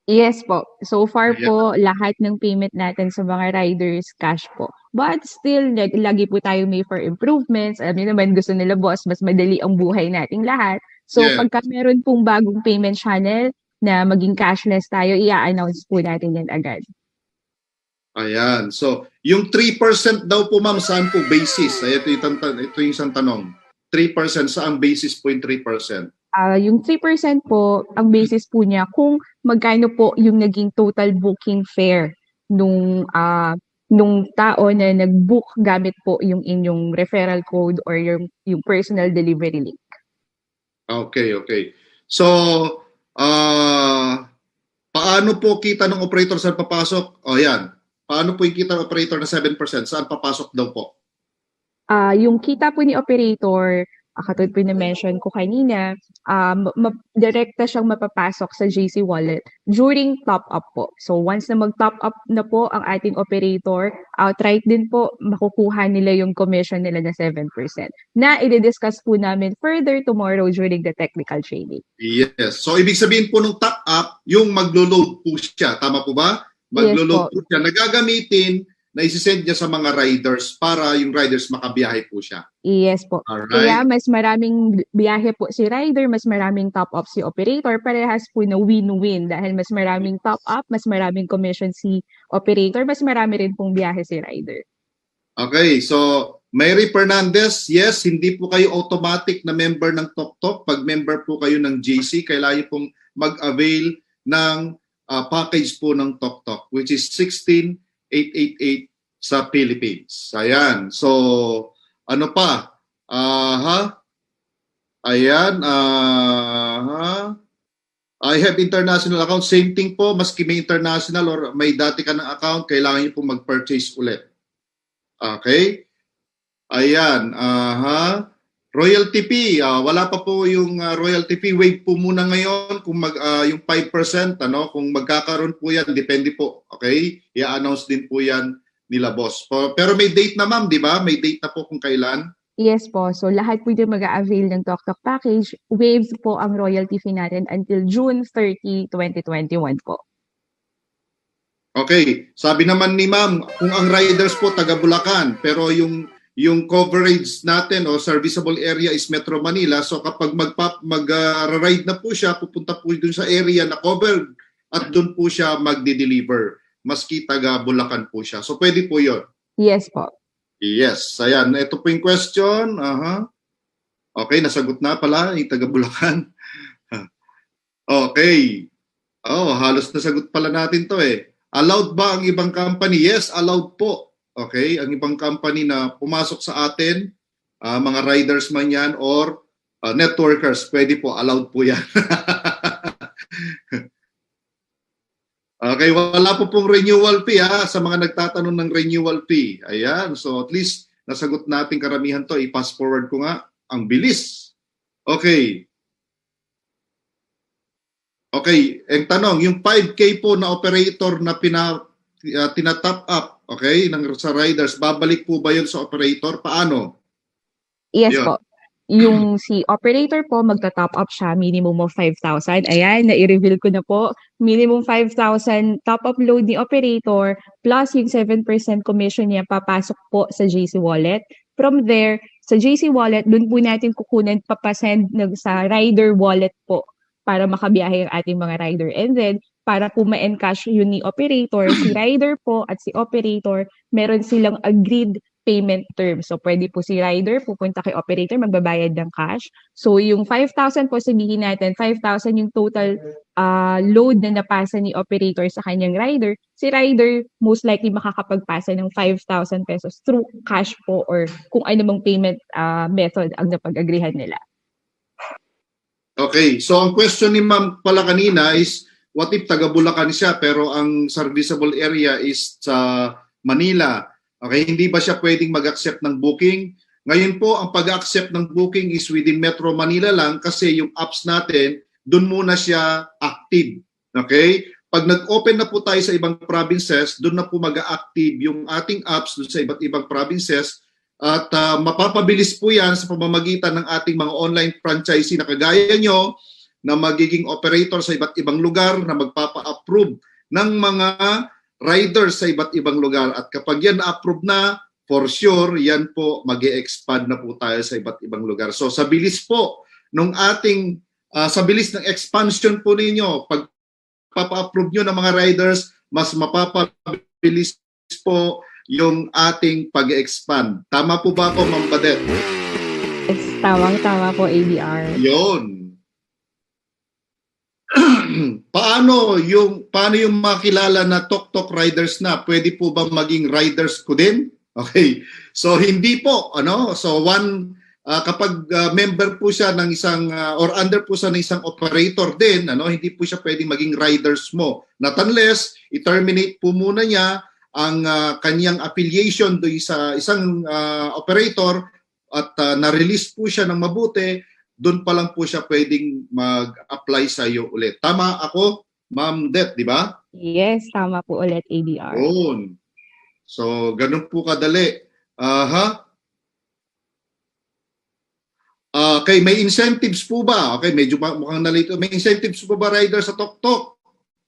Yes po. So far po, lahat ng payment natin sa mga riders, cash po. But still, lagi po tayo may for improvements. Alam niyo naman, gusto nila boss, mas madali ang buhay nating lahat. So pagka meron pong bagong payment channel na maging cashless tayo, i-announce po natin yan agad. Ayan. So, yung 3% daw po ma'am, saan po basis? Ito yung isang tanong. 3%, saan basis po yung 3%? Yung 3% po, ang basis po niya kung magkano po yung naging total booking fare nung tao na nag-book gamit po yung inyong referral code or yung personal delivery link. Okay. So, paano po kita ng operator saan papasok? O yan. Paano po yung kita ng operator na 7%? Saan papasok daw po? Yung kita po ni operator, katulad po na mention ko kanina, direkta siyang mapapasok sa JC Wallet during top-up po. So once na mag-top up na po ang ating operator, outright din po makukuha nila yung commission nila na 7% na i-discuss po namin further tomorrow during the technical training. Yes. So ibig sabihin po nung top-up, yung maglo-load po siya. Tama po ba? Maglo-load po siya. Nagagamitin na isi-send niya sa mga riders para yung riders makabiyahe po siya. Yes po. Alright. Kaya mas maraming biyahe po si rider, mas maraming top-up si operator, parehas po na win-win dahil mas maraming top-up, mas maraming commission si operator, mas marami rin pong biyahe si rider. Okay, so Mary Fernandez, yes, hindi po kayo automatic na member ng TokTok. Pag member po kayo ng JC, kailangan pong mag-avail ng package po ng TokTok, which is 16,888 sa Philippines. Ayan. So, ano pa? Ayan. I have international account. Same thing po. Maski may international or may dati ka ng account, kailangan nyo po mag-purchase ulit. Okay? Ayan. Royalty fee. Wala pa po yung royalty fee. Wave po muna ngayon kung yung 5%, kung magkakaroon po yan, depende po. Okay? I-announce din po yan nila boss. Pero may date na ma'am, di ba? May date na po kung kailan. Yes po. So lahat po din mag-a-avail ng TokTok package. Waves po ang royalty fee natin until June 30, 2021 po. Okay. Sabi naman ni ma'am, kung ang riders po taga Bulacan, pero yung coverage natin o serviceable area is Metro Manila. So kapag mag-ride na po siya, pupunta po dun sa area na covered at doon po siya magdi-deliver. Maski taga Bulacan po siya. So pwede po yun. Yes po. Yes. Ayan. Ito po yung question. Okay, nasagot na pala yung taga Bulacan. Okay. Halos nasagot pala natin to eh. Allowed ba ang ibang company? Yes, allowed po. Okay, ang ibang company na pumasok sa atin, mga riders man yan or networkers, pwede po, allowed po yan. Okay, wala po pong renewal fee sa mga nagtatanong ng renewal fee. Ayan, so at least nasagot natin karamihan to. I-pass forward ko nga. Ang bilis. Okay. Okay, ang tanong, yung 5K po na operator na tinatop up, okay, sa riders, babalik po ba yun sa operator? Paano? Yes Yun. po. Yung si operator po, magta-top up siya, minimum of 5,000. Ayan, na-reveal ko na po. Minimum 5,000 top-up load ni operator plus yung 7% commission niya papasok po sa JC Wallet. From there, sa JC Wallet, dun po natin kukunan papasend sa rider wallet po para makabiyahe ang ating mga rider. And then, para po ma-encash yun ni operator, si rider po at si operator, meron silang agreed payment terms. So, pwede po si rider, pupunta kay operator, magbabayad ng cash. So, yung 5,000 po, sabihin natin, 5,000 yung total load na napasa ni operator sa kanyang rider. Si rider, most likely makakapagpasa ng 5,000 pesos through cash po or kung ano mang payment method ang napag-agrihan nila. Okay, so ang question ni ma'am pala kanina is, what if taga Bulacan siya pero ang serviceable area is sa Manila? Okay, hindi ba siya pwedeng mag-accept ng booking? Ngayon po, ang pag-accept ng booking is within Metro Manila lang kasi yung apps natin, doon muna siya active. Okay? Pag nag-open na po tayo sa ibang provinces, doon na po mag-active yung ating apps doon sa iba't ibang provinces at mapapabilis po yan sa pamamagitan ng ating mga online franchisee na kagaya nyo na magiging operator sa iba't ibang lugar na magpapa-approve ng mga riders sa iba't ibang lugar. At kapag yan na-approve na, for sure, yan po mag-e-expand na po tayo sa iba't ibang lugar. So sa bilis po nung ating, sa bilis ng expansion po ninyo, pag papa-approve nyo ng mga riders, mas mapapabilis po yung ating pag-expand. Tama po ba ako, Ma'am Badet? Yes, tamang-tama po, ADR. Yun. paano yung makilala na tok-tok riders na? Pwede po ba maging riders ko din? Okay. So hindi po, So kapag member po siya ng isang or under po siya ng isang operator din, hindi po siya pwedeng maging riders mo. Not unless i-terminate po muna niya ang kanyang affiliation do sa isang operator at na-release po siya ng mabuti, doon pa lang po siya pwedeng mag-apply sa iyo ulit. Tama ako, Ma'am Det, di ba? Yes, tama po ulit, ADR. Yun. So, ganun po kadali. Okay, may incentives po ba? Okay, medyo mukhang nalito. May incentives po ba rider sa Tok-Tok?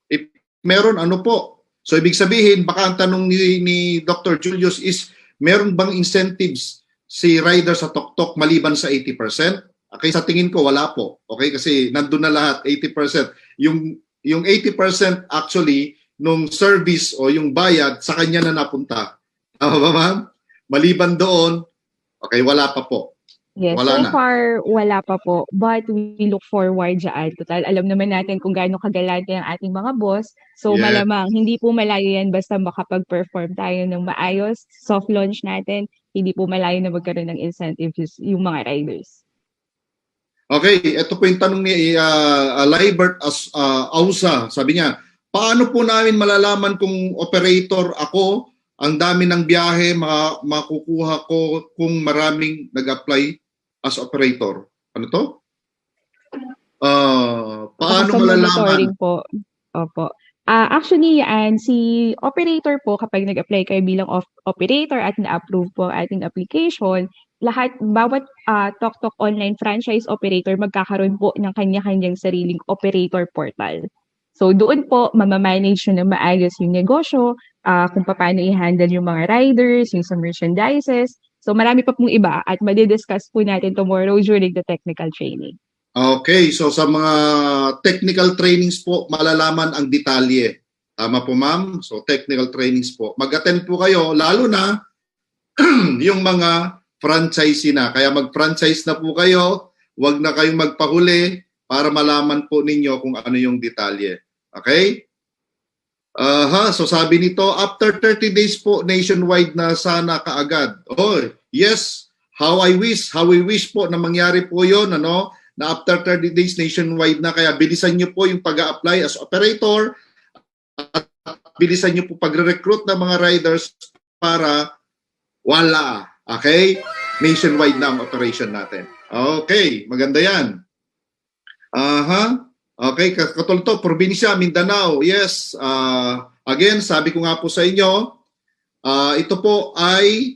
If meron, ano po? So, ibig sabihin, baka ang tanong ni Dr. Julius is, meron bang incentives si rider sa Tok-Tok maliban sa 80%? Okay, sa tingin ko, wala po. Okay, kasi nandun na lahat, 80%. Yung 80% actually, nung service o yung bayad, sa kanya na napunta. Tama ba, ma'am? Maliban doon, okay, wala pa po. Yes, Wala so na. far, wala pa po. But we look forward dyan. Total, alam naman natin kung gaano kagalante ang ating mga boss. So Yeah. malamang, hindi po malayo yan basta makapag-perform tayo ng maayos. Soft launch natin, hindi po malayo na magkaroon ng incentives yung mga riders. Okay, ito po yung tanong ni Libert Ausa. Sabi niya, paano po namin malalaman kung operator ako, ang dami ng biyahe makukuha ko kung maraming nag-apply as operator? Ano to? Paano Sa monitoring malalaman? po. Opo. Actually, si operator po, kapag nag-apply kayo bilang operator at na-approve po ang ating application, bawat Tok-Tok online franchise operator magkakaroon po ng kanya-kanyang sariling operator portal. So doon po, mamamanage nyo na maayos yung negosyo, kung paano i-handle yung mga riders, yung sa merchandises. So marami pa pong iba at madidiscuss po natin tomorrow during the technical training. Okay, so sa mga technical trainings po, malalaman ang detalye. Tama po, ma'am? So technical trainings po. Mag-attend po kayo, lalo na yung mga franchisee na. Kaya mag-franchise na po kayo, huwag na kayong magpahuli para malaman po ninyo kung ano yung detalye. Okay? So sabi nito, after 30 days po, nationwide na sana kaagad. Oh, yes, how we wish po na mangyari po yun, ano? Na after 30 days nationwide na, kaya bilisan nyo po yung pag-a-apply as operator at bilisan nyo po pagre-recruit ng mga riders para wala. Okay? Nationwide na ang operation natin. Okay, maganda yan. Okay, katulad to, probinsya, Mindanao. Yes, again, sabi ko nga po sa inyo, ito po ay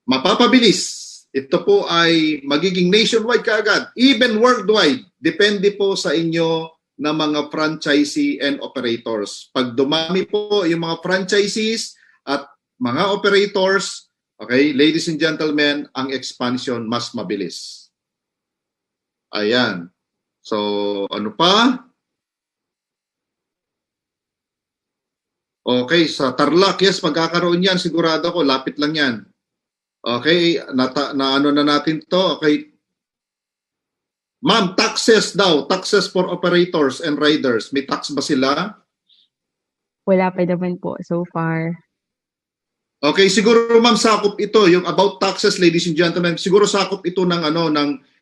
mapapabilis. Ito po ay magiging nationwide kaagad, even worldwide. Depende po sa inyo na mga franchisee and operators. Pag dumami po yung mga franchisees at mga operators, okay, ladies and gentlemen, ang expansion mas mabilis. Ayan. So, ano pa? Okay, sa Tarlac, yes, magkakaroon yan. Sigurado ko, lapit lang yan. Okay, na ano na natin to. Okay. Ma'am, taxes daw. Taxes for operators and riders. May tax ba sila? Wala pa naman po so far. Okay, siguro ma'am sakop ito. Yung about taxes, ladies and gentlemen, siguro sakop ito ng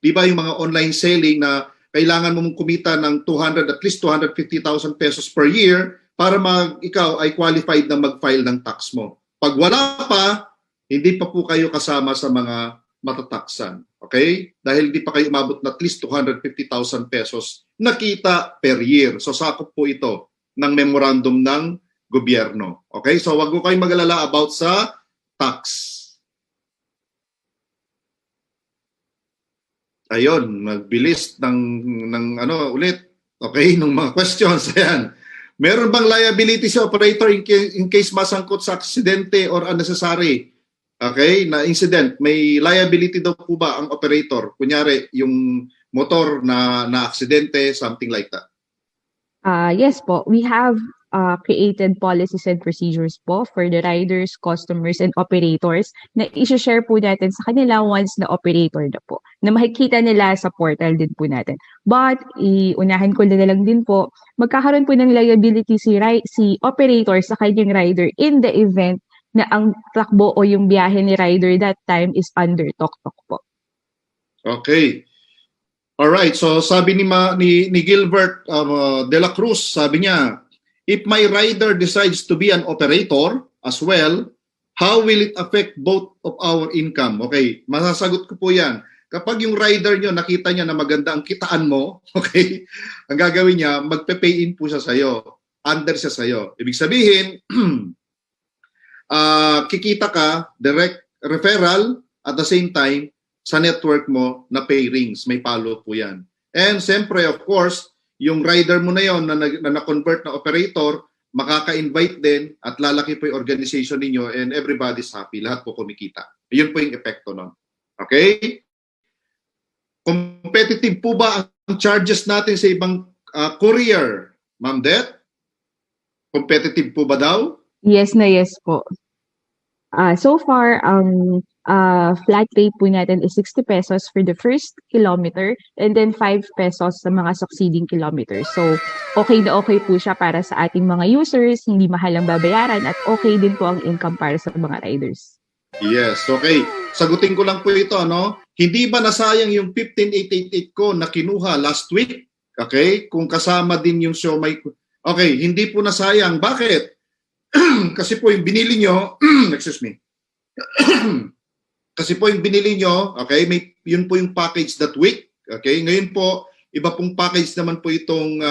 di ba yung mga online selling na kailangan mo mong kumita ng at least 250,000 pesos per year para ikaw ay qualified na mag-file ng tax mo. Pag wala pa, hindi pa po kayo kasama sa mga matataksan. Okay? Dahil hindi pa kayo umabot na at least 250,000 pesos na kita per year. So sakop po ito ng memorandum ng gobyerno. Okay? So wag mo kayong mag-alala about sa tax. Ayun, magbilis ng ulit. Okay? Nung mga questions. Ayan. Meron bang liability sa operator in case masangkot sa aksidente or unnecessary? Okay, na incident, may liability daw po ba ang operator? Kunyari, yung motor na aksidente, something like that. Yes po, we have created policies and procedures po for the riders, customers, and operators na i-share po natin sa kanila once na operator na po. Na makikita nila sa portal din po natin. But, iunahin ko na lang din po, magkakaroon po ng liability si operator sa kanyang rider in the event na ang takbo o yung biyahe ni rider that time is under tok-tok po. Okay. All right. So sabi ni Gilbert De La Cruz, sabi niya, if my rider decides to be an operator as well, how will it affect both of our income? Okay, masasagot ko po yan. Kapag yung rider nyo, nakita niya na maganda ang kitaan mo, okay, ang gagawin niya, magpe-pay in po siya sa'yo. Under siya sa'yo. Ibig sabihin, kikita ka, direct referral, at the same time, sa network mo na pay rings. May palo po yan. And siyempre, of course, yung rider mo na yon na na-convert na operator, makaka-invite din at lalaki po yung organization ninyo and everybody's happy. Lahat po kumikita. Yun po yung epekto nun. Okay? Competitive po ba ang charges natin sa ibang courier? Ma'am Det? Competitive po ba daw? Yes na yes po. So far, ang flat rate po natin is 60 pesos for the first kilometer and then 5 pesos sa mga succeeding kilometers. So, okay na okay po siya para sa ating mga users, hindi mahal ang babayaran at okay din po ang income para sa mga riders. Yes, okay. Sagutin ko lang po ito, ano? Hindi ba nasayang yung 15,888 ko na kinuha last week? Okay? Kung kasama din yung show may... Okay, hindi po nasayang. Bakit? Kasi po yung binili nyo, excuse me. Kasi po yung binili nyo, okay, yun po yung package that week. Okay, ngayon po, iba pong package naman po itong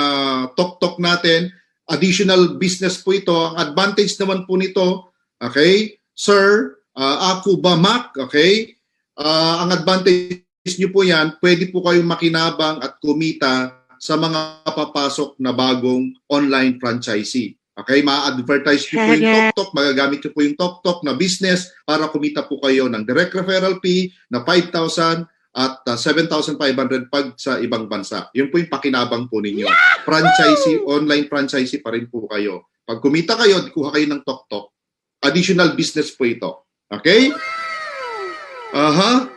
Tok-Tok natin. Additional business po ito. Ang advantage naman po nito, okay, sir, ako ba Mac, okay, ang advantage nyo po yan, pwede po kayong makinabang at kumita sa mga papasok na bagong online franchisee. Okay, ma-advertise nyo po yung Tok-Tok, magagamit nyo po yung Tok-Tok na business para kumita po kayo ng direct referral fee na 5,000 at 7,500 pag sa ibang bansa. Yun po yung pakinabang po ninyo. Franchisee, online franchisee pa rin po kayo. Pag kumita kayo, kuha kayo ng TokTok. Additional business po ito. Okay? Aha.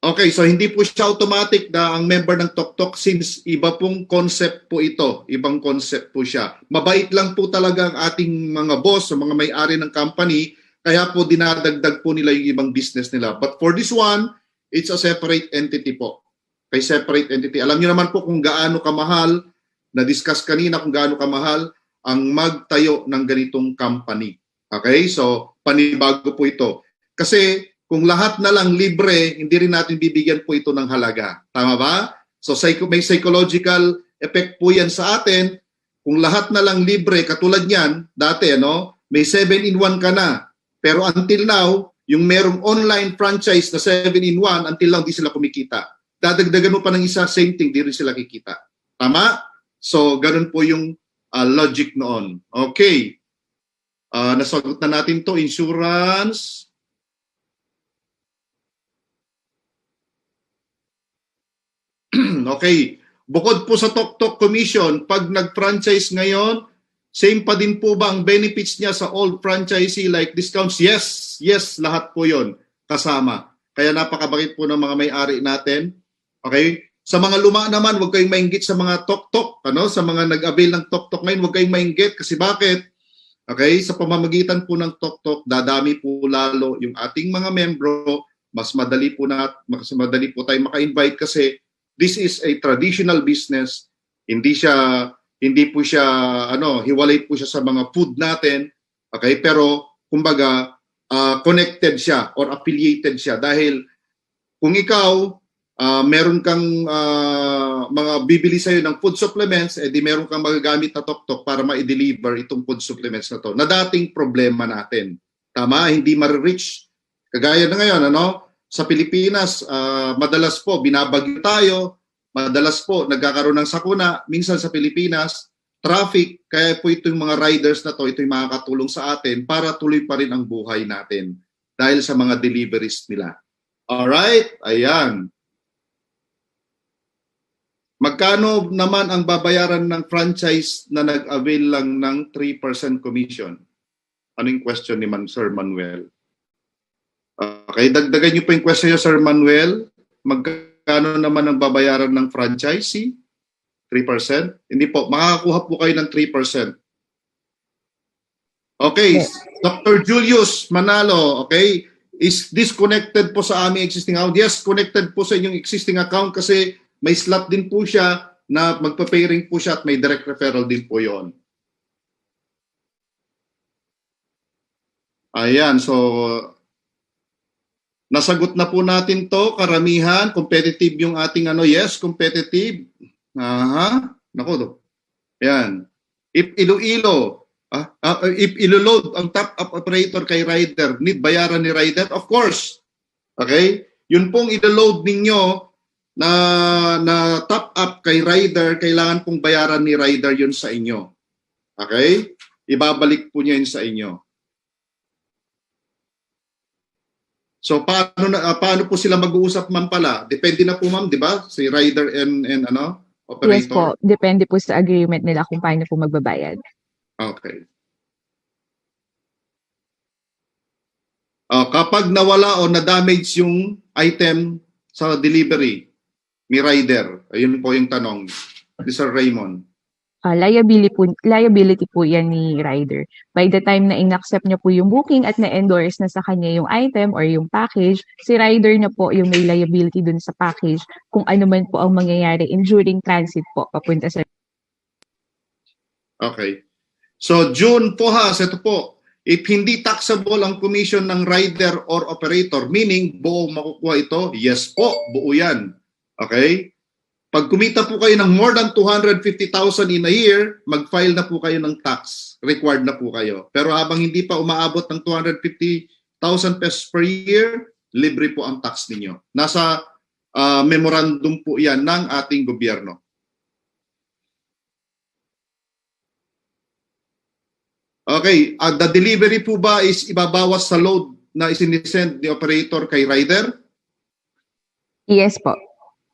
Okay, so hindi po siya automatic na ang member ng TokTok since iba pong concept po ito. Ibang concept po siya. Mabait lang po talaga ang ating mga boss, mga may-ari ng company, kaya po dinadagdag po nila yung ibang business nila. But for this one, it's a separate entity po. Kay separate entity. Alam niyo naman po kung gaano kamahal, na-discuss kanina kung gaano kamahal ang magtayo ng ganitong company. Okay, so panibago po ito. Kasi kung lahat na lang libre, hindi rin natin bibigyan po ito ng halaga. Tama ba? So may psychological effect po yan sa atin. Kung lahat na lang libre, katulad yan, dati may 7-in-1 ka na. Pero until now, yung merong online franchise na 7-in-1, until now di sila kumikita. Dadagdagan mo pa ng isa, same thing, di rin sila kikita. Tama? So ganun po yung logic noon. Okay. Nasagot na natin to, insurance. Okay. Bukod po sa TokTok Commission, pag nag-franchise ngayon, same pa din po ba ang benefits niya sa old franchisee like discounts? Yes. Yes, lahat po yon kasama. Kaya napakabait po ng mga may-ari natin. Okay? Sa mga luma naman, huwag kayong mainggit sa mga TokTok. Sa mga nag-avail ng TokTok ngayon, huwag kayong mainggit. Kasi bakit? Okay? Sa pamamagitan po ng TokTok, dadami po lalo yung ating mga membro. Mas madali po tayo maka-invite kasi this is a traditional business. Hindi po siya hiwalay po siya sa mga food natin. Okay? Pero kumbaga connected siya or affiliated siya dahil kung ikaw meron kang mga bibili sa'yo ng food supplements, di meron kang magagamit na TokTok para ma-deliver itong food supplements na to na dating problema natin. Tama? Hindi ma-reach. Kagaya na ngayon, sa Pilipinas, madalas po binabagyo tayo, madalas po nagkakaroon ng sakuna, minsan sa Pilipinas, traffic, kaya po itong mga riders na to, ito yung makakatulong sa atin para tuloy pa rin ang buhay natin dahil sa mga deliveries nila. Alright? Ayan. Magkano naman ang babayaran ng franchise na nag-avail lang ng 3% commission? Ano yung question ni Sir Manuel? Okay, dagdagan niyo po yung question niyo, Sir Manuel. Magkano naman ang babayaran ng franchisee? 3%? Hindi po, makakakuha po kayo ng 3%. Okay, Dr. Julius Manalo, okay, is this connected po sa aming existing account? Yes, connected po sa inyong existing account kasi may slot din po siya na magpa-pairing po siya at may direct referral din po yon. Ayan, so nasagot na po natin to, karamihan, competitive yung ating yes, competitive. Nako to. Ayan. If Iloilo, if iloload ang top-up operator kay rider, need bayaran ni rider? Of course. Okay? Yun pong iloload ninyo na top-up kay rider, kailangan pong bayaran ni rider yun sa inyo. Okay? Ibabalik po niya yun sa inyo. So paano po sila mag-uusap ma'am pala? Depende na po ma'am, 'di ba? Si rider and operator. Yes po, depende po sa agreement nila kung paano po magbabayad. Okay. Kapag nawala o na-damage yung item sa delivery ni rider, ayun po yung tanong ni Sir Raymond. Liability po yan ni rider. By the time na in-accept niya po yung booking at na-endorse na sa kanya yung item or yung package, si rider na po yung may liability dun sa package kung ano man po ang mangyayari during transit po papunta sa... Okay. So June po ito po. If hindi taxable ang commission ng rider or operator, meaning buo makukuha ito, yes po, buo yan. Okay? Pag kumita po kayo ng more than 250,000 in a year, mag-file na po kayo ng tax. Required na po kayo. Pero habang hindi pa umaabot ng 250,000 pesos per year, libre po ang tax ninyo. Nasa memorandum po yan ng ating gobyerno. . 'Di Okay, the delivery po ba is ibabawas sa load na isinisend ni operator kay rider? Yes po.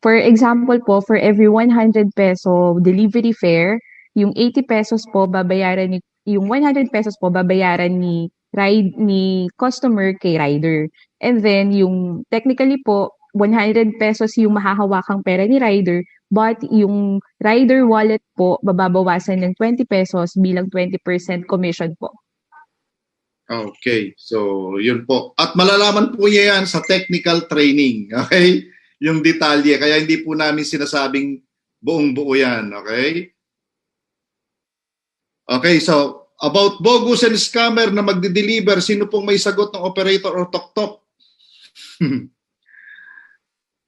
For example po, for every 100 peso delivery fare, yung 80 pesos po babayaran ni yung 100 pesos po babayaran ni customer kay rider. And then yung technically po 100 pesos yung mahahawakang pera ni rider, but yung rider wallet po bababawasan ng 20 pesos bilang 20% commission po. Okay, so yun po. At malalaman po niya yan sa technical training, okay? Yung detalye, kaya hindi po namin sinasabing buong-buo yan, okay? Okay, so about bogus and scammer na magde-deliver, sino pong may sagot ng operator or tok-tok?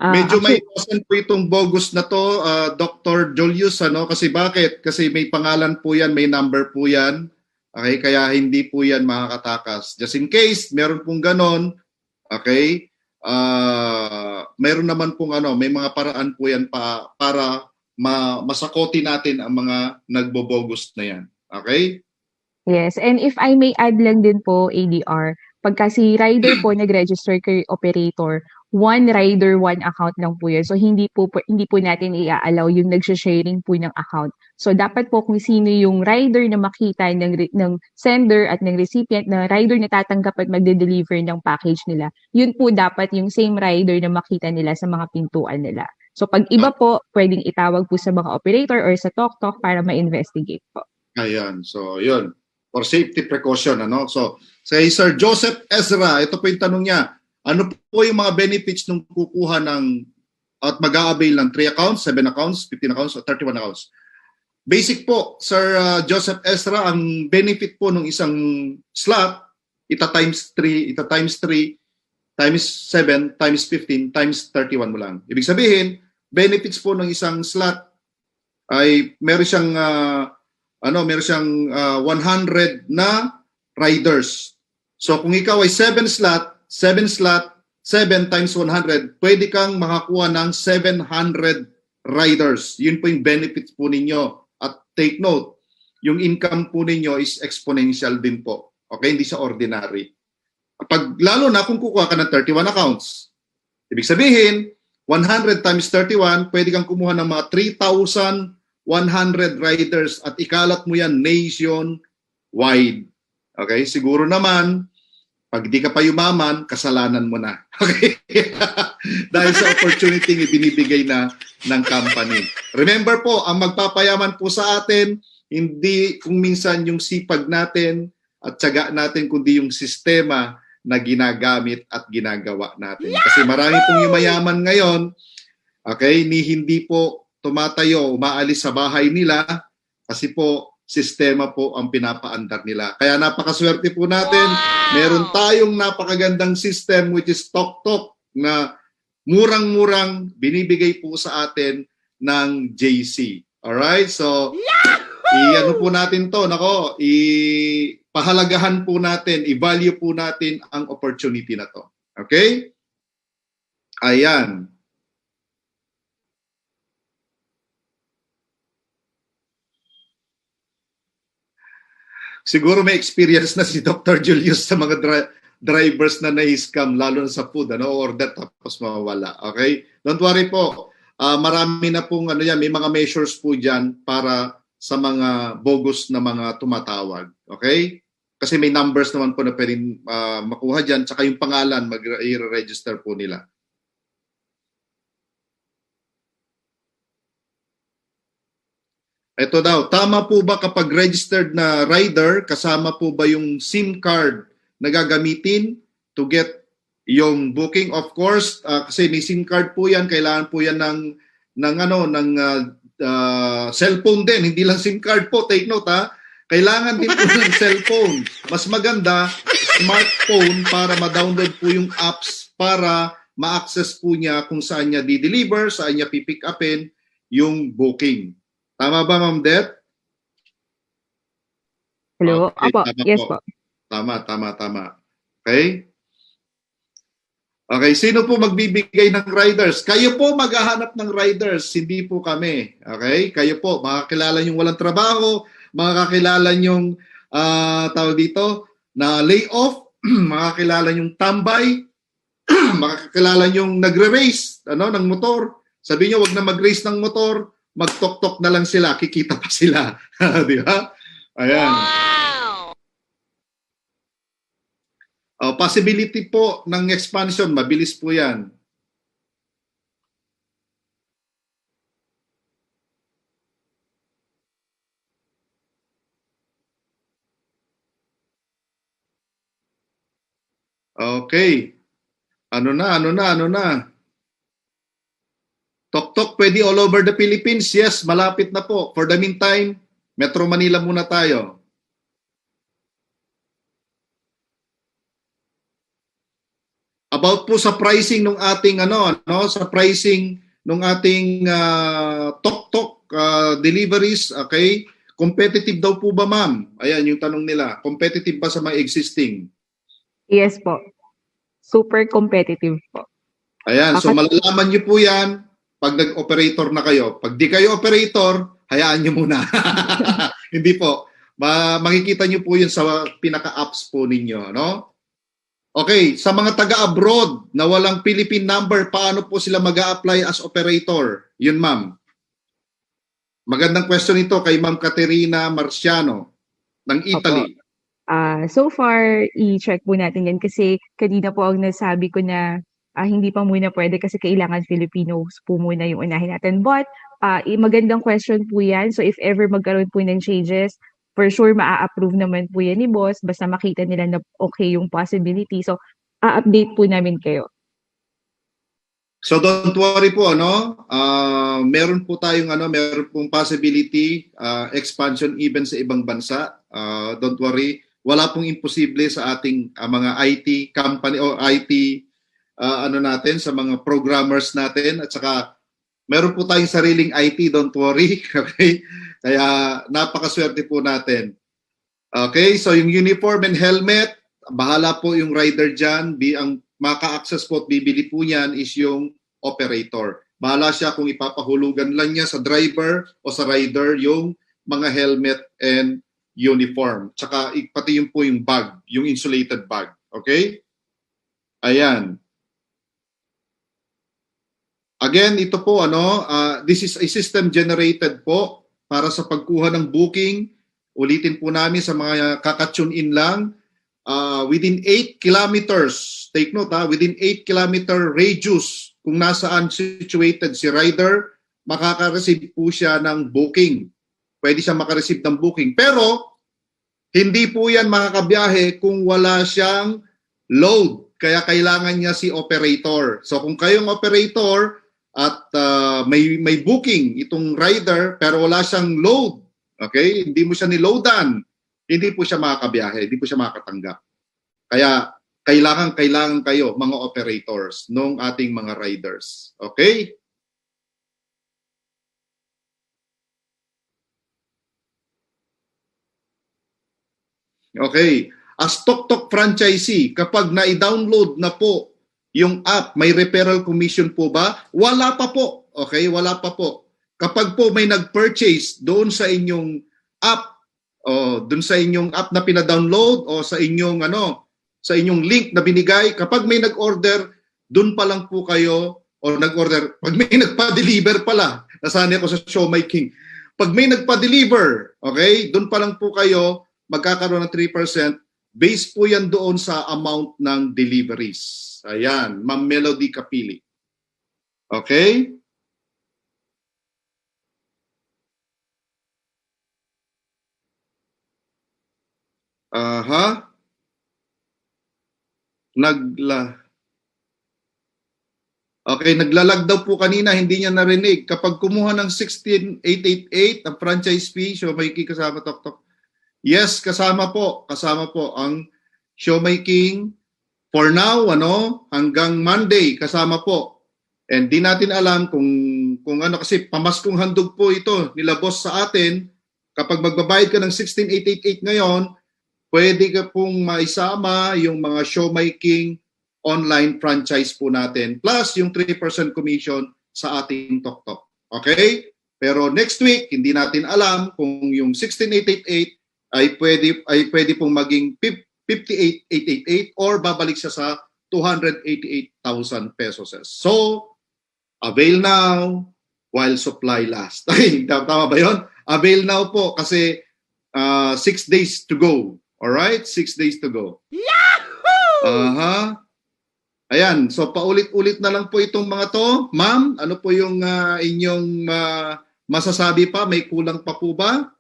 Medyo may iwasan po itong bogus na to, Dr. Julius, ano? Kasi bakit? Kasi may pangalan po yan, may number po yan. Okay, kaya hindi po yan makakatakas. Just in case, meron pong ganon, okay, meron naman pong may mga paraan po yan para masakoti natin ang mga nagbobogus na yan. Okay? Yes, and if I may add lang din po, ADR, pagka si rider po nag-register kay operator, one rider, one account lang po yun. So hindi po natin i-allow yung nag-sharing po ng account. So dapat po kung sino yung rider na makita ng sender at ng recipient na rider na tatanggap at magde-deliver ng package nila, yun po dapat yung same rider na makita nila sa mga pintuan nila. So pag iba po, pwedeng itawag po sa mga operator or sa TokTok para ma-investigate po. Ayan, so yun. For safety precaution, ano? So, say Sir Joseph Ezra, ito po yung tanong niya. Ano po yung mga benefits nung kukuha ng at mag-a-avail ng 3 accounts, 7 accounts, 15 accounts, or 31 accounts? Basic po, Sir Joseph Ezra, ang benefit po ng isang slot, times 3, times 7, times 15, times 31 mo lang. Ibig sabihin, benefits po ng isang slot ay meron siyang 100 na riders. So kung ikaw ay 7 slot, 7 times 100, pwede kang makakuha ng 700 riders. Yun po yung benefits po ninyo. At take note, yung income po ninyo is exponential din po. Okay, hindi siya ordinary. Lalo na kung kukuha ka ng 31 accounts. Ibig sabihin, 100 times 31, pwede kang kumuha ng mga 3,100 riders at ikalat mo yan nationwide. Okay? Siguro naman, pag di ka pa yumaman, kasalanan mo na. Okay? Dahil sa opportunity na binibigay na ng company. Remember po, ang magpapayaman po sa atin, hindi kung minsan yung sipag natin at tiyaga natin, kundi yung sistema na ginagamit at ginagawa natin. Kasi marami pong yumayaman ngayon, okay, hindi po tumatayo, umaalis sa bahay nila kasi po sistema po ang pinapaandar nila. Kaya napakaswerte po natin. Meron tayong napakagandang system which is TokTok na murang-murang binibigay po sa atin ng JC. Alright? So, i-ano po natin to, pahalagahan po natin, i-value po natin ang opportunity na to. Okay? Ayan. Siguro may experience na si Dr. Julius sa mga drivers na na-scam, lalo na sa food, order tapos mawala. Okay? Don't worry po. Marami na pong may mga measures po dyan para sa mga bogus na mga tumatawag. Okay? Kasi may numbers naman po na pwedeng makuha dyan, tsaka yung pangalan, mag-register po nila. Ito daw, tama po ba kapag registered na rider, kasama po ba yung SIM card na gagamitin to get yung booking? Of course, kasi may SIM card po yan, kailangan po yan ng cellphone din, hindi lang SIM card po, take note ha. Kailangan din po ng cellphone. Mas maganda, smartphone para ma-download po yung apps para ma-access po niya kung saan niya di-deliver, saan niya pipick upin yung booking. Tama ba, Ma'am Det? Hello? Okay, Opo, yes po. po. Tama. Okay? Okay, sino po magbibigay ng riders? Kayo po maghahanap ng riders, hindi po kami. Okay? Kayo po, makakilala yung walang trabaho, makakilala yung tawag dito, na layoff, makakilala yung tambay, makakilala yung nagre-race ng motor. Sabi niyo, wag na mag-race ng motor, mag-tok-tok na lang sila, kikita pa sila. Di ba? Ayan. Possibility po ng expansion, mabilis po yan. Okay. Ano na? Tok-tok, pwede all over the Philippines? Yes, malapit na po. For the meantime, Metro Manila muna tayo. About po sa pricing ng ating sa pricing ng ating tok-tok deliveries, okay? Competitive daw po ba, ma'am? Ayan yung tanong nila. Competitive ba sa mga existing? Yes po. Super competitive po. Ayan, so malalaman niyo po yan pag nag-operator na kayo. Pag di kayo operator, hayaan niyo muna. Hindi po. Makikita niyo po yun sa pinaka-apps po ninyo, no? Okay, sa mga taga-abroad na walang Philippine number, paano po sila mag-a-apply as operator? Yun, ma'am. Magandang question ito kay Ma'am Caterina Marciano ng Italy. So far, i-check po natin yan kasi kanina po ang nasabi ko na hindi pa muna pwede kasi kailangan Filipinos po muna yung unahin natin. But magandang question po yan. So if ever magkaroon po ng changes, for sure maa-approve naman po yan ni boss basta makita nila na okay yung possibility. So update po namin kayo. So don't worry po, meron po tayong meron pong possibility expansion even sa ibang bansa. Don't worry, wala pong imposible sa ating mga IT company o IT natin, sa mga programmers natin, at saka meron po tayong sariling IT, don't worry. Okay? Kaya napakaswerte po natin. Okay, so yung uniform and helmet, bahala po yung rider dyan. Ang maka-access po at bibili po niyan is yung operator. Bahala siya kung ipapahulugan lang niya sa driver o sa rider yung mga helmet and uniform. Tsaka pati yung po yung bag, yung insulated bag. Okay? Ayan. Again, ito po this is a system generated po para sa pagkuha ng booking. Ulitin po namin sa mga kaka-tune in lang. Within 8 kilometers, take note within 8 kilometer radius, kung nasaan situated si rider, makaka-receive po siya ng booking. Pwede siya makareceive ng booking. Pero, hindi po yan makakabiyahe kung wala siyang load. Kaya kailangan niya si operator. So kung kayong operator at may booking itong rider pero wala siyang load, okay? Hindi mo siya niloadan, hindi po siya makakabiyahe, hindi po siya makakatanggap. Kaya kailangan kayo mga operators ng ating mga riders. Okay? Okay. As Tok-Tok franchisee, kapag na-download na po yung app, may referral commission po ba? Wala pa po. Okay? Wala pa po. Kapag po may nag-purchase doon sa inyong app, doon sa inyong app na pina-download o sa inyong sa inyong link na binigay, kapag may nag-order, doon pa lang po kayo nag-order. Pag may nagpa-deliver pala, nasanay ako sa Show My King. Pag may nagpa-deliver, okay, doon pa lang po kayo magkakaroon ng 3%. Base po yan doon sa amount ng deliveries. Ayan, Ma'am Melody Kapili. Okay? Aha. Okay, naglalag daw po kanina, hindi niya narinig. Kapag kumuha ng 16,888 ang franchise fee, Show My King kasama Tok-Tok. Yes, kasama po ang Show My King for now, hanggang Monday kasama po. And di natin alam kung kasi pamaskong handog po ito nila boss sa atin. Kapag magbabayad ka ng 16,888 ngayon, pwede ka pong maisama yung mga Show My King online franchise po natin plus yung 3% commission sa ating Tok-Tok. Okay? Pero next week, hindi natin alam kung yung 16,888 ay pwede pong maging 58,888 or babalik siya sa 288,000 pesos. So, avail now while supply lasts. Ay, tama ba yun? Avail now po kasi 6 days to go. Alright? 6 days to go. Yahoo! Ayan, so paulit-ulit na lang po itong mga to. Ma'am, ano po yung inyong masasabi pa? May kulang pa po ba?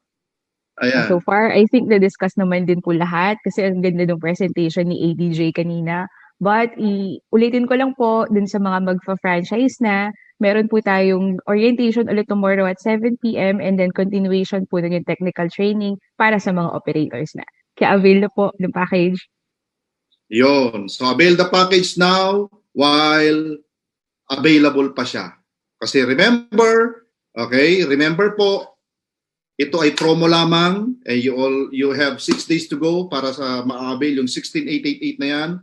Ayan. So far, I think na-discuss naman din po lahat kasi ang ganda ng presentation ni ADJ kanina. But ulitin ko lang po dun sa mga magfa-franchise na, meron po tayong orientation ulit tomorrow at 7 p.m. and then continuation po ng yung technical training para sa mga operators na. Kaya avail na po ng package. Yon. So avail the package now while available pa siya. Kasi remember po, ito ay promo lamang. You have 6 days to go para sa ma-avail yung 16,888 na yan.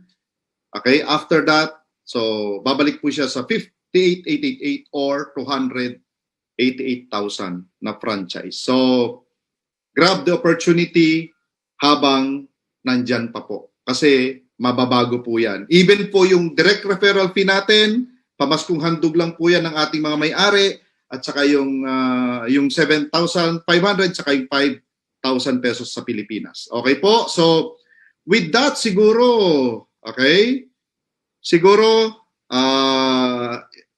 Okay, after that, so babalik po siya sa 58,888 or 288,000 na franchise. So grab the opportunity habang nandyan pa po. Kasi mababago po yan. Even po yung direct referral fee natin, pamaskong handog lang po yan ng ating mga may-ari at saka yung 7,500 saka yung 5,000 pesos sa Pilipinas. Okay po? So, with that siguro,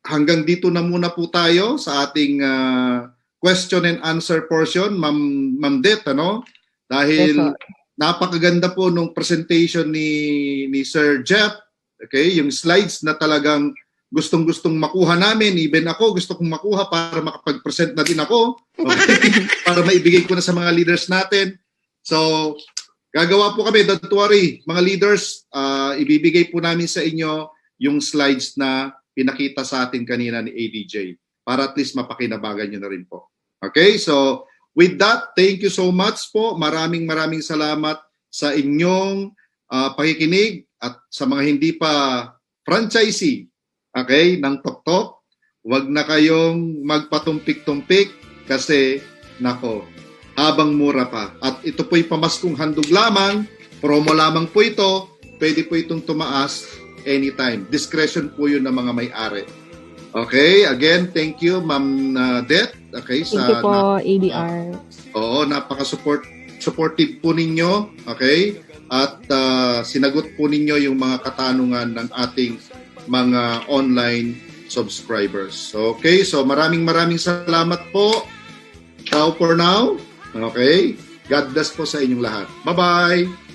hanggang dito na muna po tayo sa ating question and answer portion, Ma'am Det, ano? Dahil Yes, napakaganda po nung presentation ni Sir Jeff. Okay, yung slides na talagang gustong-gustong makuha namin. Even ako gusto kong makuha para makapag-present na din ako. Okay? Para maibigay ko na sa mga leaders natin. So, gagawa po kami, don't worry. Mga leaders, ibibigay po namin sa inyo yung slides na pinakita sa atin kanina ni ADJ para at least mapakinabagan nyo na rin po. Okay, so with that, thank you so much po. Maraming salamat sa inyong pakikinig at sa mga hindi pa franchisee, ng TokTok. Huwag na kayong magpatumpik-tumpik kasi, nako, habang mura pa. At ito po'y pamaskong handog lamang, promo lamang po ito, pwede po itong tumaas anytime. Discretion po yun ng mga may-ari. Okay, again, thank you, Ma'am Det. Okay, thank you po, ADR. Oo, supportive po ninyo. Okay, at sinagot po ninyo yung mga katanungan ng ating mga online subscribers. Okay, so maraming salamat po. Ciao for now. Okay, God bless po sa inyong lahat. Bye-bye.